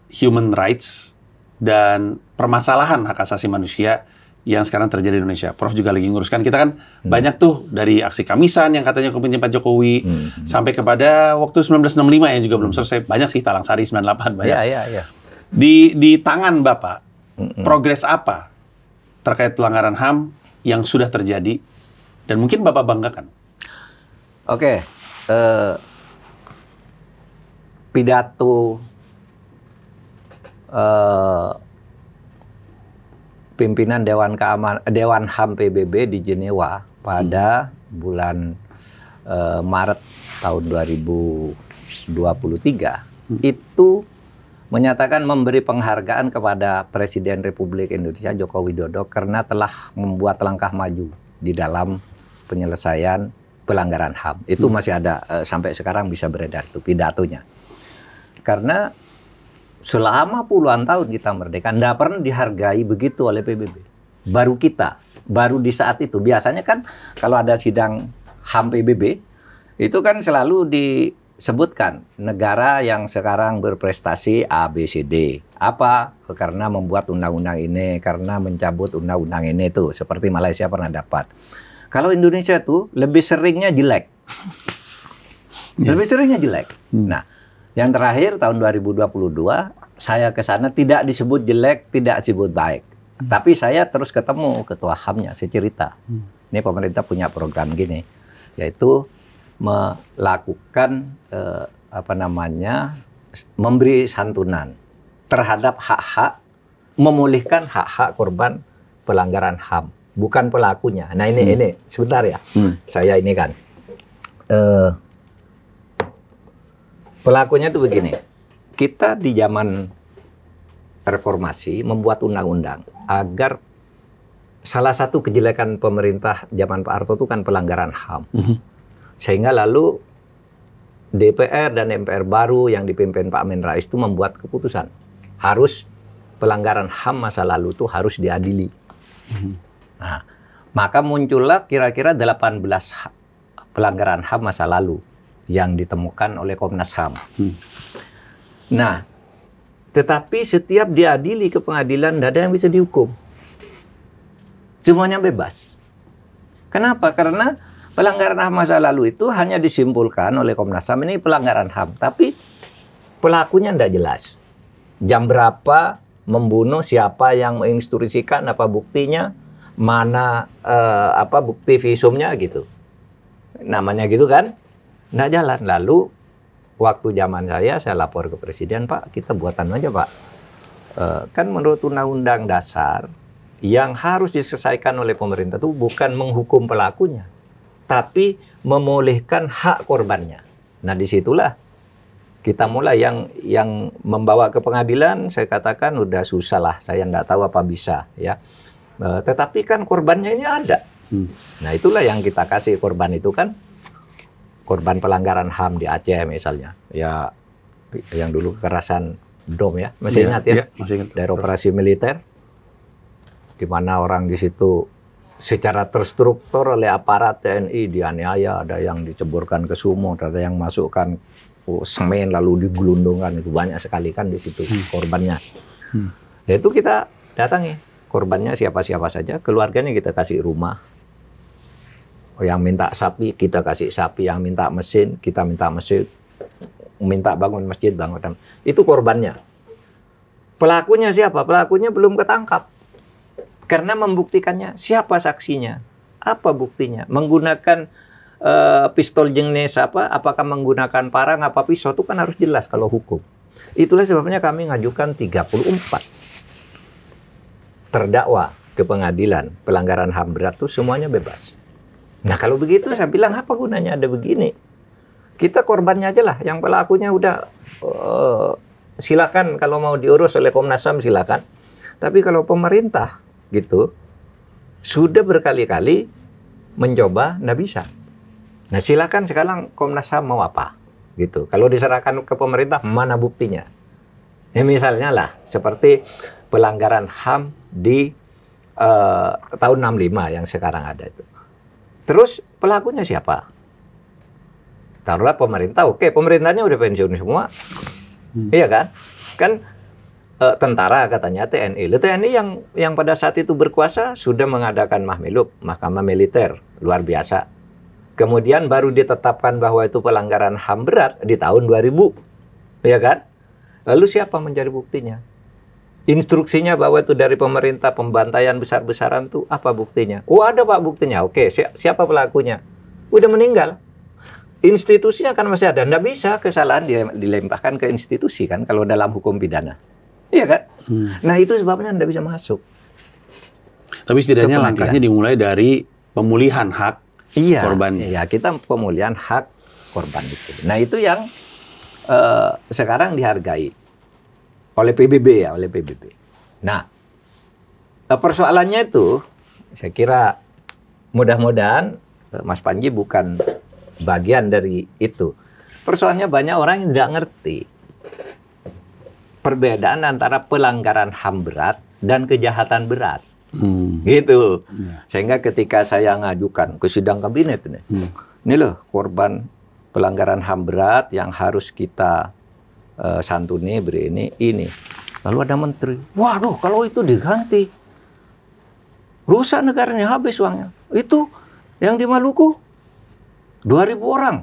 human rights dan permasalahan hak asasi manusia yang sekarang terjadi di Indonesia? Prof juga lagi nguruskan. Kita kan banyak tuh dari aksi Kamisan yang katanya kepentingan Pak Jokowi, sampai kepada waktu 1965 yang juga belum selesai. Banyak sih, Talang Sari 98, banyak. Di tangan Bapak, progres apa terkait pelanggaran HAM yang sudah terjadi dan mungkin Bapak banggakan? Oke. Pidato pimpinan Dewan HAM PBB di Jenewa pada bulan Maret tahun 2023 itu menyatakan memberi penghargaan kepada Presiden Republik Indonesia Joko Widodo karena telah membuat langkah maju di dalam penyelesaian pelanggaran HAM. Itu masih ada sampai sekarang bisa beredar itu pidatonya. Karena selama puluhan tahun kita merdeka, tidak pernah dihargai begitu oleh PBB. Baru di saat itu. Biasanya kan kalau ada sidang HAM PBB, itu kan selalu disebutkan negara yang sekarang berprestasi A, B, C, D. Apa? Karena membuat undang-undang ini, karena mencabut undang-undang ini tuh. Seperti Malaysia pernah dapat. Kalau Indonesia tuh lebih seringnya jelek. Lebih seringnya jelek. Nah, yang terakhir tahun 2022 saya ke sana tidak disebut jelek, tidak disebut baik. Tapi saya terus ketemu ketua HAM-nya, saya cerita. Ini pemerintah punya program gini, yaitu melakukan memberi santunan terhadap hak-hak, memulihkan hak-hak korban pelanggaran HAM, bukan pelakunya. Nah ini sebentar ya, saya ini kan. Pelakunya itu begini, kita di zaman reformasi membuat undang-undang agar salah satu kejelekan pemerintah zaman Pak Harto itu kan pelanggaran HAM. Sehingga lalu DPR dan MPR baru yang dipimpin Pak Amin Rais itu membuat keputusan. Harus pelanggaran HAM masa lalu itu harus diadili. Nah, maka muncullah kira-kira 18 pelanggaran HAM masa lalu yang ditemukan oleh Komnas HAM. Nah, tetapi setiap diadili ke pengadilan, tidak ada yang bisa dihukum. Semuanya bebas. Kenapa? Karena pelanggaran HAM masa lalu itu hanya disimpulkan oleh Komnas HAM, ini pelanggaran HAM. Tapi pelakunya tidak jelas. Jam berapa membunuh, siapa yang menginstruksikan, apa buktinya, mana bukti visumnya gitu. Namanya gitu kan? Nggak jalan. Lalu waktu zaman saya lapor ke Presiden, Pak, kita buatan aja Pak. Kan menurut Undang-Undang Dasar yang harus diselesaikan oleh pemerintah itu bukan menghukum pelakunya, tapi memulihkan hak korbannya. Nah, disitulah kita mulai yang membawa ke pengadilan. Saya katakan udah susah lah, saya nggak tahu apa bisa ya. Tetapi kan korbannya ini ada. Nah, itulah yang kita kasih korban itu kan korban pelanggaran HAM di Aceh misalnya. Ya, yang dulu kekerasan DOM ya, masih ingat ya? Masih ingat. Daerah operasi militer, di mana orang di situ secara terstruktur oleh aparat TNI dianiaya, ada yang diceburkan ke sumur, ada yang masukkan semen lalu digelundungkan, itu banyak sekali kan di situ korbannya. Ya, itu kita datangi korbannya siapa-siapa saja, keluarganya kita kasih rumah. Yang minta sapi kita kasih sapi, yang minta mesin kita minta mesin. Minta bangun masjid, bangun. Itu korbannya. Pelakunya siapa? Pelakunya belum ketangkap. Karena membuktikannya, siapa saksinya? Apa buktinya? Menggunakan pistol jenis apa? Apakah menggunakan parang, apa pisau? Itu kan harus jelas kalau hukum. Itulah sebabnya kami ngajukan 34 terdakwa ke pengadilan. Pelanggaran HAM berat itu semuanya bebas. Nah, kalau begitu saya bilang, apa gunanya ada begini? Kita korbannya aja lah, yang pelakunya udah silakan kalau mau diurus oleh Komnas HAM silakan. Tapi kalau pemerintah gitu sudah berkali-kali mencoba, nggak bisa. Nah, silakan sekarang Komnas HAM mau apa gitu. Kalau diserahkan ke pemerintah, mana buktinya? Ya, misalnya lah seperti pelanggaran HAM di tahun 65 yang sekarang ada itu. Terus pelakunya siapa? Taruhlah pemerintah, oke, pemerintahnya udah pensiun semua, iya kan? Kan tentara katanya TNI. TNI yang pada saat itu berkuasa sudah mengadakan mahkamah militer luar biasa. Kemudian baru ditetapkan bahwa itu pelanggaran HAM berat di tahun 2000, iya kan? Lalu siapa mencari buktinya? Instruksinya bahwa itu dari pemerintah, pembantaian besar-besaran tuh apa buktinya? Oh, ada Pak buktinya. Oke, siapa pelakunya? Udah meninggal. Institusinya kan masih ada. Nggak bisa kesalahan dilempahkan ke institusi kan kalau dalam hukum pidana. Iya kan? Nah, itu sebabnya nggak bisa masuk. Tapi setidaknya langkahnya dimulai dari pemulihan hak korban. Iya, kita pemulihan hak korban itu. Nah, itu yang sekarang dihargai oleh PBB ya, oleh PBB. Nah, persoalannya itu saya kira mudah-mudahan Mas Panji bukan bagian dari itu. Persoalannya banyak orang yang tidak ngerti perbedaan antara pelanggaran HAM berat dan kejahatan berat. Gitu. Sehingga ketika saya ngajukan ke sidang kabinet ini loh korban pelanggaran HAM berat yang harus kita santuni beri ini. Lalu ada menteri, waduh kalau itu diganti rusak negaranya, habis uangnya. Itu yang di Maluku 2.000 orang,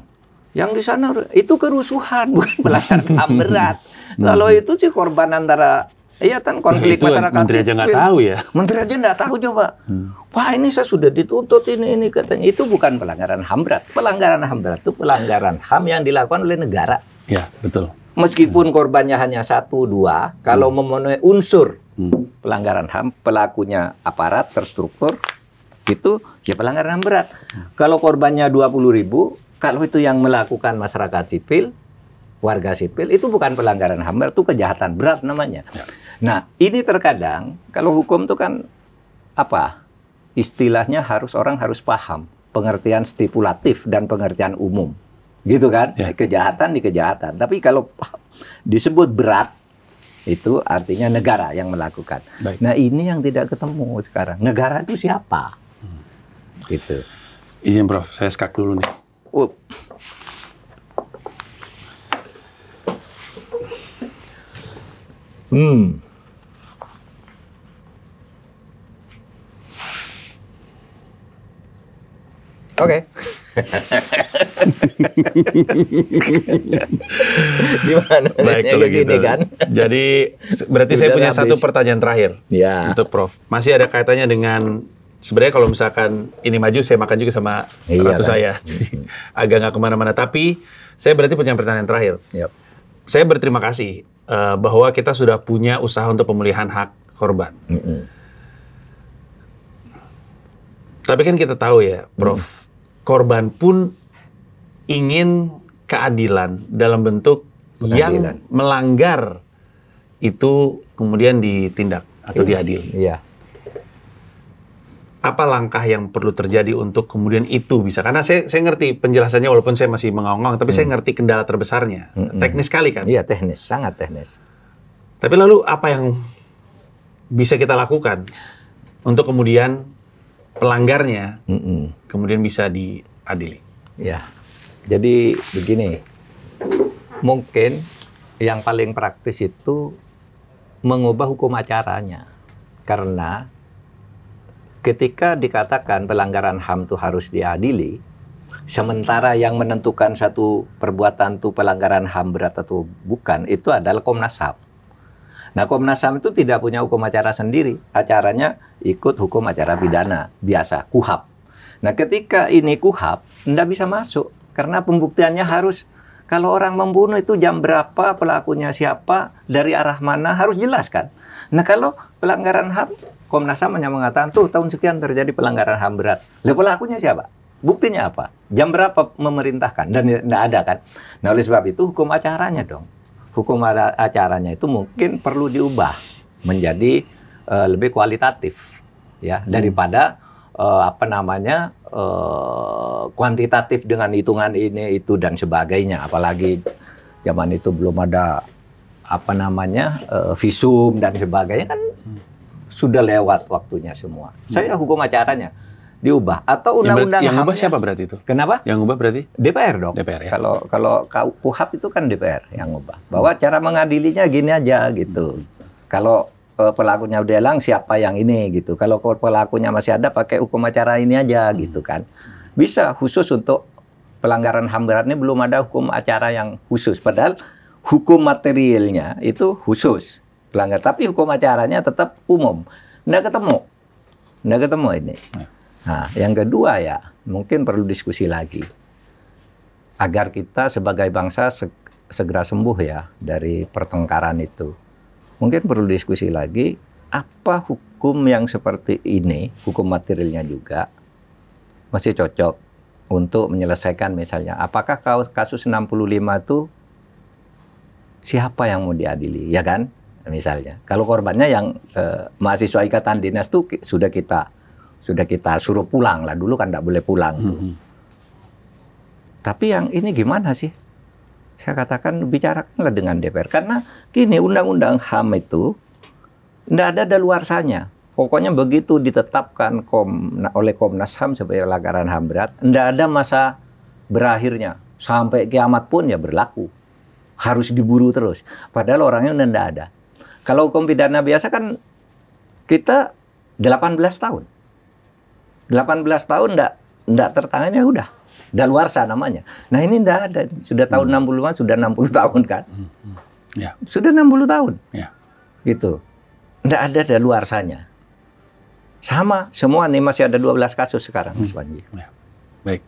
yang di sana itu kerusuhan, bukan pelanggaran HAM berat. Lalu itu sih korban antara kan konflik itu masyarakat. Menteri aja nggak tahu ya. Menteri aja nggak tahu coba. Wah, ini saya sudah dituntut ini katanya. Itu bukan pelanggaran HAM berat. Pelanggaran HAM berat itu pelanggaran HAM yang dilakukan oleh negara. Ya, betul. Meskipun korbannya hanya 1-2, kalau memenuhi unsur pelanggaran HAM, pelakunya aparat terstruktur, itu ya pelanggaran HAM berat. Kalau korbannya 20.000, kalau itu yang melakukan masyarakat sipil, warga sipil, itu bukan pelanggaran HAM berat, itu kejahatan berat namanya. Ya. Nah, ini terkadang kalau hukum itu kan istilahnya orang harus paham pengertian stipulatif dan pengertian umum. Gitu kan? Ya. Kejahatan di kejahatan. Tapi kalau disebut berat, itu artinya negara yang melakukan. Baik. Nah, ini yang tidak ketemu sekarang. Negara itu siapa? Gitu. Izin Prof, saya skak dulu nih. Oke. Gimana? Baik kalau gitu. Kan? Jadi berarti saya punya satu pertanyaan terakhir untuk Prof. Masih ada kaitannya dengan sebenarnya kalau misalkan ini maju saya makan juga sama ratu saya. Agak nggak kemana-mana. Tapi saya berarti punya pertanyaan terakhir. Yep. Saya berterima kasih bahwa kita sudah punya usaha untuk pemulihan hak korban. Tapi kan kita tahu ya, Prof, korban pun ingin keadilan dalam bentuk yang melanggar itu kemudian ditindak atau diadili. Iya. Apa langkah yang perlu terjadi untuk kemudian itu bisa? Karena saya ngerti penjelasannya walaupun saya masih mengaung-aung, tapi saya ngerti kendala terbesarnya. Teknis sekali kan? Iya, teknis, sangat teknis. Tapi lalu apa yang bisa kita lakukan untuk kemudian pelanggarnya kemudian bisa diadili? Ya, jadi begini, mungkin yang paling praktis itu mengubah hukum acaranya. Karena ketika dikatakan pelanggaran HAM itu harus diadili, sementara yang menentukan satu perbuatan itu pelanggaran HAM berat atau bukan, itu adalah Komnas HAM. Nah, Komnas HAM itu tidak punya hukum acara sendiri. Acaranya ikut hukum acara pidana biasa, KUHAP. Nah, ketika ini KUHAP, tidak bisa masuk. Karena pembuktiannya harus, kalau orang membunuh itu jam berapa, pelakunya siapa, dari arah mana, harus jelas kan. Nah, kalau pelanggaran HAM, Komnas HAM hanya mengatakan, tuh tahun sekian terjadi pelanggaran HAM berat. Lah, pelakunya siapa? Buktinya apa? Jam berapa memerintahkan? Dan tidak ada kan. Nah, oleh sebab itu hukum acaranya dong. Hukum acaranya itu mungkin perlu diubah menjadi lebih kualitatif ya daripada kuantitatif dengan hitungan ini itu dan sebagainya. Apalagi zaman itu belum ada visum dan sebagainya kan sudah lewat waktunya semua. Saya hukum acaranya diubah atau undang-undang yang ubah siapa berarti itu? Kenapa? Yang ubah berarti DPR dong. DPR ya. Kalau KUHAP itu kan DPR yang ubah. Bahwa cara mengadilinya gini aja gitu. Kalau pelakunya udah hilang siapa yang ini gitu. Kalau pelakunya masih ada pakai hukum acara ini aja gitu kan. Bisa khusus untuk pelanggaran HAM berat ini belum ada hukum acara yang khusus. Padahal hukum materialnya itu khusus pelanggar. Tapi hukum acaranya tetap umum. Nggak ketemu ini. Nah, yang kedua ya, mungkin perlu diskusi lagi. Agar kita sebagai bangsa segera sembuh ya dari pertengkaran itu. Mungkin perlu diskusi lagi, apa hukum yang seperti ini, hukum materialnya juga, masih cocok untuk menyelesaikan misalnya. Apakah kasus 65 itu siapa yang mau diadili, ya kan? Misalnya, kalau korbannya yang mahasiswa ikatan dinas itu sudah kita suruh pulang lah. Dulu kan tidak boleh pulang. Tapi yang ini gimana sih? Saya katakan bicarakanlah dengan DPR. Karena gini, undang-undang HAM itu tidak ada daluarsanya. Pokoknya begitu ditetapkan oleh Komnas HAM sebagai pelanggaran HAM berat, tidak ada masa berakhirnya. Sampai kiamat pun ya berlaku. Harus diburu terus. Padahal orangnya tidak ada. Kalau hukum pidana biasa kan kita 18 tahun. 18 tahun enggak tertangani ya udah daluarsa namanya. Nah, ini enggak ada. Sudah tahun 65 sudah 60 tahun kan? Ya. Sudah 60 tahun. Ya. Gitu. Enggak ada daluarsanya. Sama semua nih masih ada 12 kasus sekarang Mas Panji. Ya. Baik.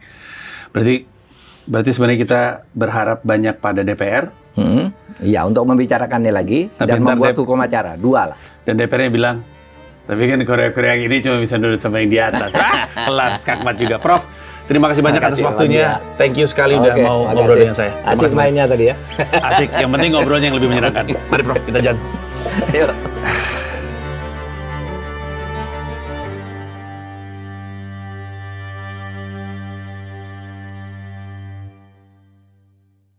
Berarti sebenarnya kita berharap banyak pada DPR. Iya, untuk membicarakannya lagi dan membuat hukum acara. Dua lah. Dan DPR-nya bilang, tapi kan Korea-Korea yang ini cuma bisa nurut sama yang di atas. Kelas Skakmat juga. Prof, terima kasih banyak atas waktunya. Thank you sekali udah mau ngobrol dengan saya. Asik mainnya tadi ya. Asik, yang penting ngobrolnya yang lebih menyenangkan. Mari Prof, kita jalan. Yuk.